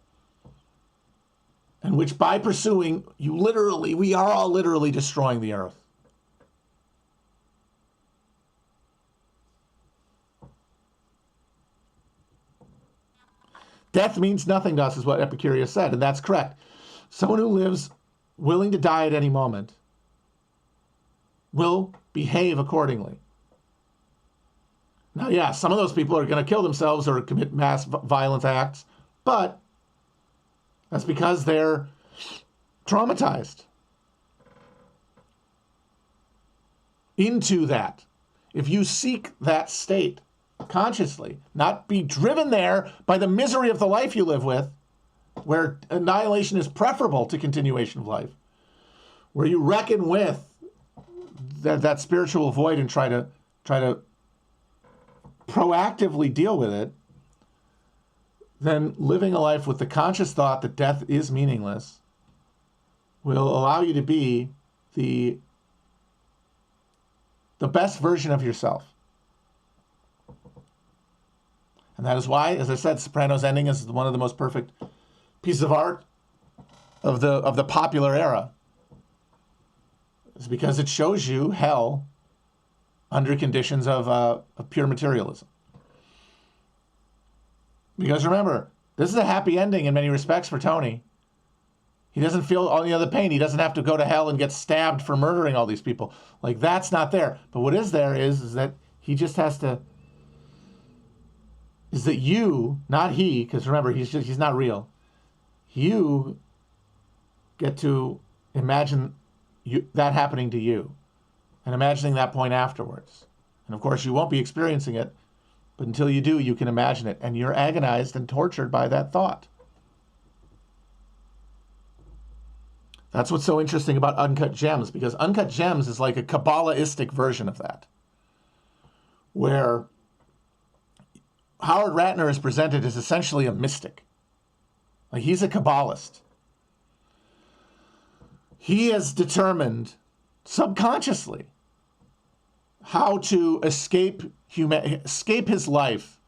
and which by pursuing, we are all literally destroying the earth. Death means nothing to us, is what Epicurus said, and that's correct. Someone who lives willing to die at any moment will behave accordingly. Now, yeah, some of those people are going to kill themselves or commit mass violent acts, but that's because they're traumatized into that. If you seek that state consciously, not be driven there by the misery of the life you live with, where annihilation is preferable to continuation of life, where you reckon with that spiritual void and try to proactively deal with it, then living a life with the conscious thought that death is meaningless will allow you to be the best version of yourself. And that is why, as I said, Sopranos ending is one of the most perfect pieces of art of the popular era. It's because it shows you hell under conditions of pure materialism. Because remember, this is a happy ending in many respects for Tony. He doesn't feel any other pain. He doesn't have to go to hell and get stabbed for murdering all these people. Like, that's not there. But what is there is that he just has to... is that you, not he, because remember, he's not real. You get to imagine that happening to you and imagining that point afterwards. And of course, you won't be experiencing it, but until you do, you can imagine it. And you're agonized and tortured by that thought. That's what's so interesting about Uncut Gems, because Uncut Gems is like a Kabbalistic version of that, where Howard Ratner is presented as essentially a mystic. Like, he's a Kabbalist. He has determined subconsciously how to escape his life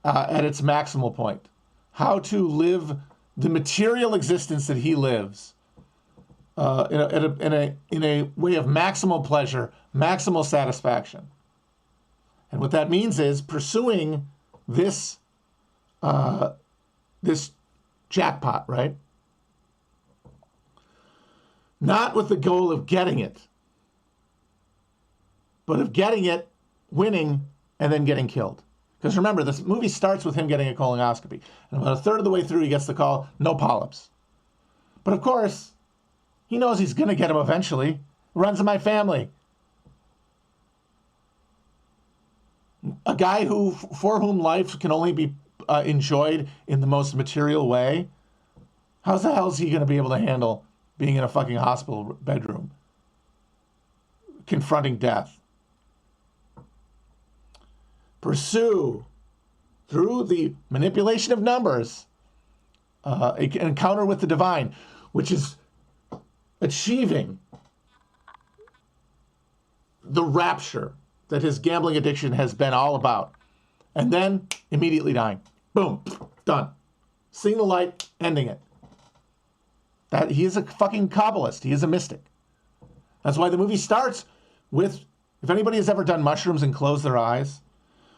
at its maximal point, how to live the material existence that he lives in a way of maximal pleasure, maximal satisfaction. And what that means is pursuing this jackpot, right? Not with the goal of getting it, but of getting it, winning, and then getting killed. Because remember, this movie starts with him getting a colonoscopy. And about a third of the way through, he gets the call, no polyps. But of course, he knows he's going to get them eventually. It runs in my family. A guy for whom life can only be enjoyed in the most material way, how the hell is he going to be able to handle being in a fucking hospital bedroom, confronting death? Pursue, through the manipulation of numbers, an encounter with the divine, which is achieving the rapture that his gambling addiction has been all about. And then immediately dying. Boom. Done. Seeing the light, ending it. That he is a fucking Kabbalist. He is a mystic. That's why the movie starts with, if anybody has ever done mushrooms and closed their eyes,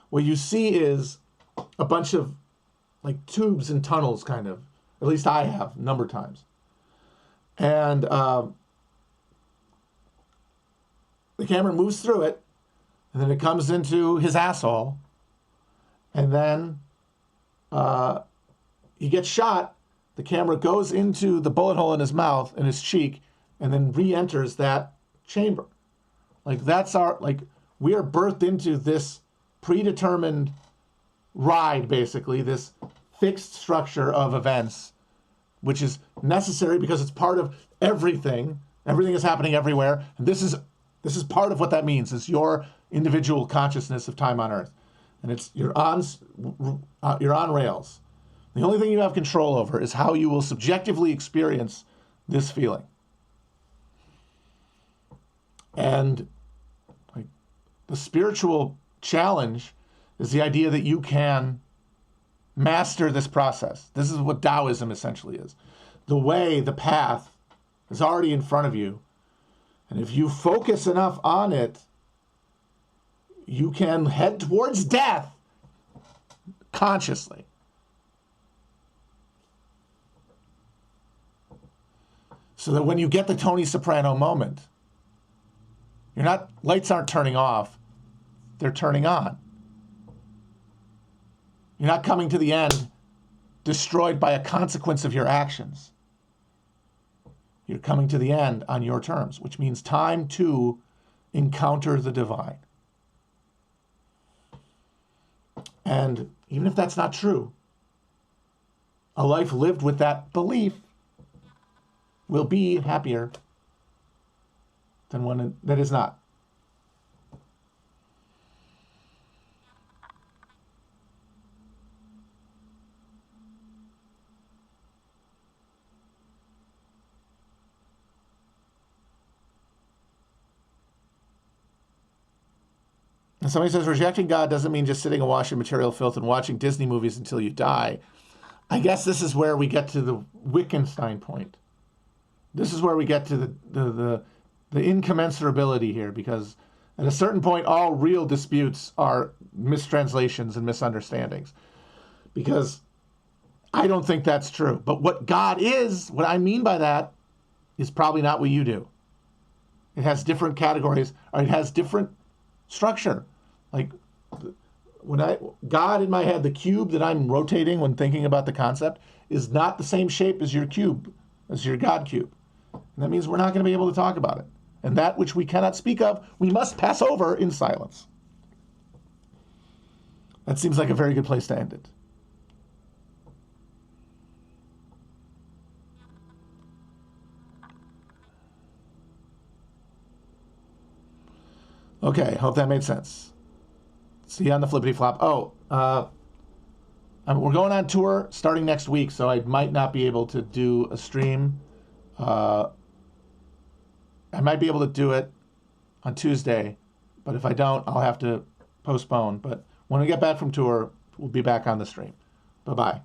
what you see is a bunch of like tubes and tunnels, kind of. At least I have, a number of times. And the camera moves through it, and then it comes into his asshole, and then he gets shot. The camera goes into the bullet hole in his mouth, in his cheek, and then re-enters that chamber. Like, that's our, like, we are birthed into this predetermined ride, basically, this fixed structure of events, which is necessary because it's part of everything. Everything is happening everywhere. And this is part of what that means. It's your individual consciousness of time on Earth. And you're on rails. The only thing you have control over is how you will subjectively experience this feeling. And like, the spiritual challenge is the idea that you can master this process. This is what Taoism essentially is. The way, the path is already in front of you. And if you focus enough on it, you can head towards death consciously. So that when you get the Tony Soprano moment, lights aren't turning off, they're turning on. You're not coming to the end destroyed by a consequence of your actions. You're coming to the end on your terms, which means time to encounter the divine. And even if that's not true, a life lived with that belief will be happier than one that is not. And somebody says, rejecting God doesn't mean just sitting and washing material filth and watching Disney movies until you die. I guess this is where we get to the Wittgenstein point. This is where we get to the incommensurability here, because at a certain point, all real disputes are mistranslations and misunderstandings. Because I don't think that's true. But what God is, what I mean by that, is probably not what you do. It has different categories, or it has different structure. Like, God in my head, the cube that I'm rotating when thinking about the concept, is not the same shape as your cube, as your God cube. And that means we're not going to be able to talk about it. And that which we cannot speak of, we must pass over in silence. That seems like a very good place to end it. Okay, hope that made sense. See you on the flippity flop. We're going on tour starting next week, so I might not be able to do a stream. I might be able to do it on Tuesday, but if I don't, I'll have to postpone. But when we get back from tour, we'll be back on the stream. Bye-bye.